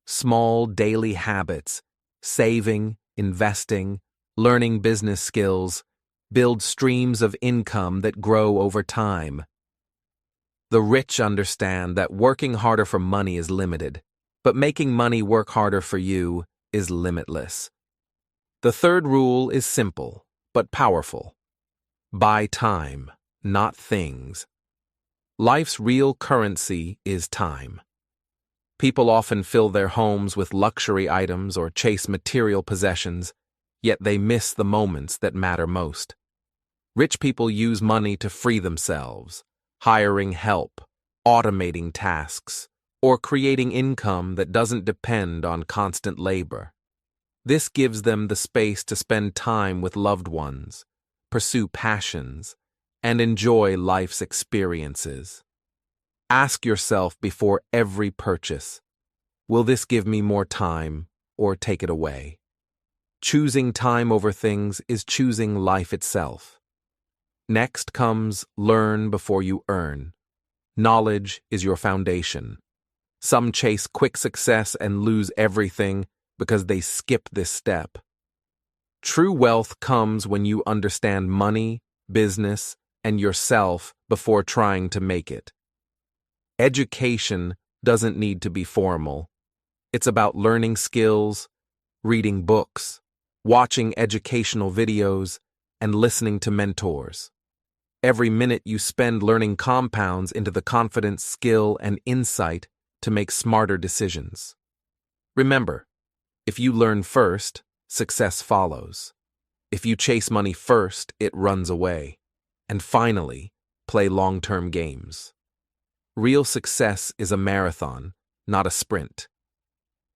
S1: Small daily habits, saving, investing, learning business skills, build streams of income that grow over time. The rich understand that working harder for money is limited, but making money work harder for you is limitless. The third rule is simple, but powerful. Buy time, not things. Life's real currency is time. People often fill their homes with luxury items or chase material possessions, yet they miss the moments that matter most. Rich people use money to free themselves, hiring help, automating tasks, or creating income that doesn't depend on constant labor. This gives them the space to spend time with loved ones, pursue passions, and enjoy life's experiences. Ask yourself before every purchase, will this give me more time or take it away? Choosing time over things is choosing life itself. Next comes learn before you earn. Knowledge is your foundation. Some chase quick success and lose everything because they skip this step. True wealth comes when you understand money, business, and yourself before trying to make it. Education doesn't need to be formal. It's about learning skills, reading books, watching educational videos, and listening to mentors. Every minute you spend learning compounds into the confidence, skill, and insight to make smarter decisions. Remember, if you learn first, success follows. If you chase money first, it runs away. And finally, play long-term games. Real success is a marathon, not a sprint.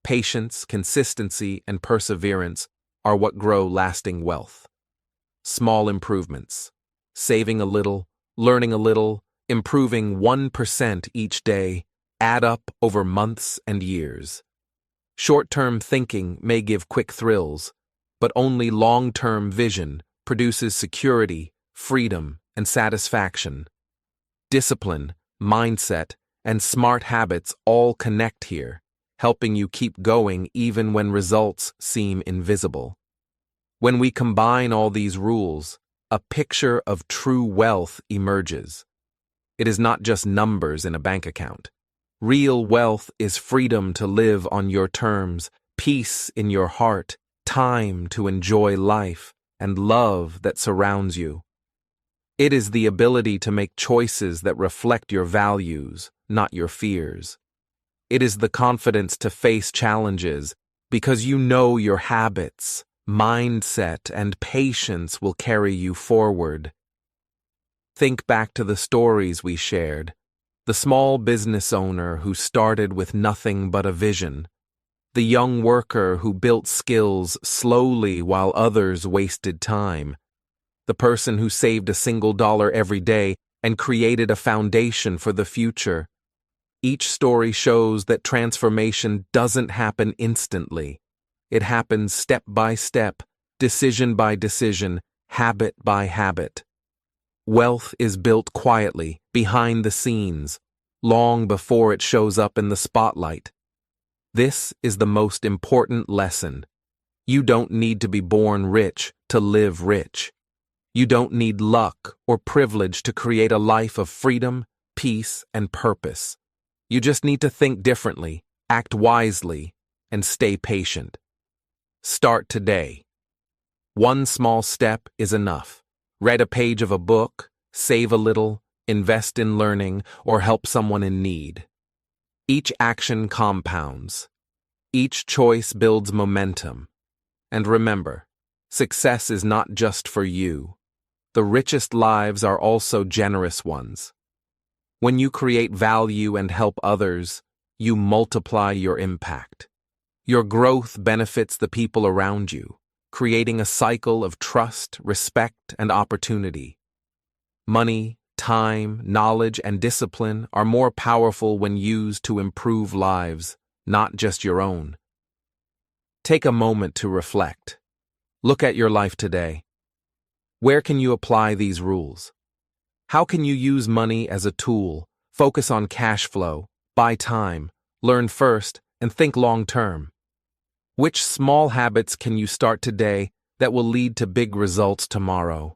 S1: Patience, consistency, and perseverance are what grow lasting wealth. Small improvements, saving a little, learning a little, improving 1% each day, add up over months and years. Short-term thinking may give quick thrills, but only long-term vision produces security, freedom, and satisfaction. Discipline, mindset, and smart habits all connect here, helping you keep going even when results seem invisible. When we combine all these rules, a picture of true wealth emerges. It is not just numbers in a bank account. Real wealth is freedom to live on your terms, peace in your heart, time to enjoy life, and love that surrounds you. It is the ability to make choices that reflect your values, not your fears. It is the confidence to face challenges because you know your habits, mindset, and patience will carry you forward. Think back to the stories we shared. The small business owner who started with nothing but a vision. The young worker who built skills slowly while others wasted time. The person who saved a single dollar every day and created a foundation for the future. Each story shows that transformation doesn't happen instantly. It happens step by step, decision by decision, habit by habit. Wealth is built quietly, behind the scenes, long before it shows up in the spotlight. This is the most important lesson. You don't need to be born rich to live rich. You don't need luck or privilege to create a life of freedom, peace, and purpose. You just need to think differently, act wisely, and stay patient. Start today. One small step is enough. Read a page of a book, save a little, invest in learning, or help someone in need. Each action compounds. Each choice builds momentum. And remember, success is not just for you. The richest lives are also generous ones. When you create value and help others, you multiply your impact. Your growth benefits the people around you, creating a cycle of trust, respect, and opportunity. Money, time, knowledge, and discipline are more powerful when used to improve lives, not just your own. Take a moment to reflect. Look at your life today. Where can you apply these rules? How can you use money as a tool, Focus on cash flow, buy time, learn first, and think long-term. Which small habits can you start today that will lead to big results tomorrow?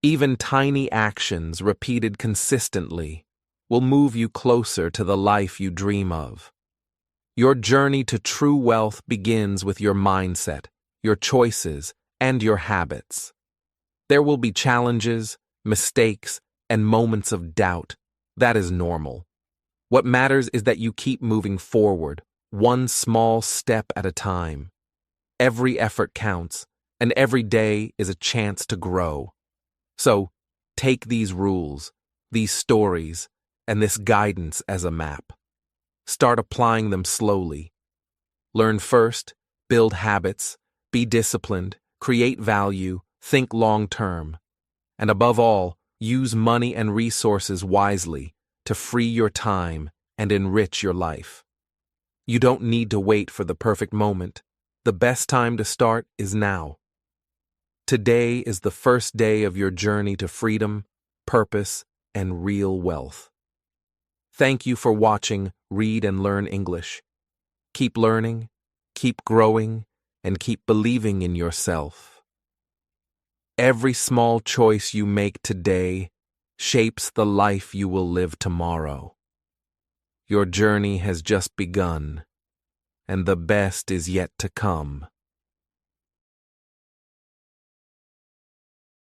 S1: Even tiny actions repeated consistently will move you closer to the life you dream of. Your journey to true wealth begins with your mindset, your choices, and your habits. There will be challenges, mistakes, and moments of doubt. That is normal. What matters is that you keep moving forward, one small step at a time. Every effort counts, and every day is a chance to grow. So, take these rules, these stories, and this guidance as a map. Start applying them slowly. Learn first, build habits, be disciplined, create value, think long-term. And above all, use money and resources wisely to free your time and enrich your life. You don't need to wait for the perfect moment. The best time to start is now. Today is the first day of your journey to freedom, purpose, and real wealth. Thank you for watching Read and Learn English. Keep learning, keep growing, and keep believing in yourself. Every small choice you make today shapes the life you will live tomorrow. Your journey has just begun, and the best is yet to come.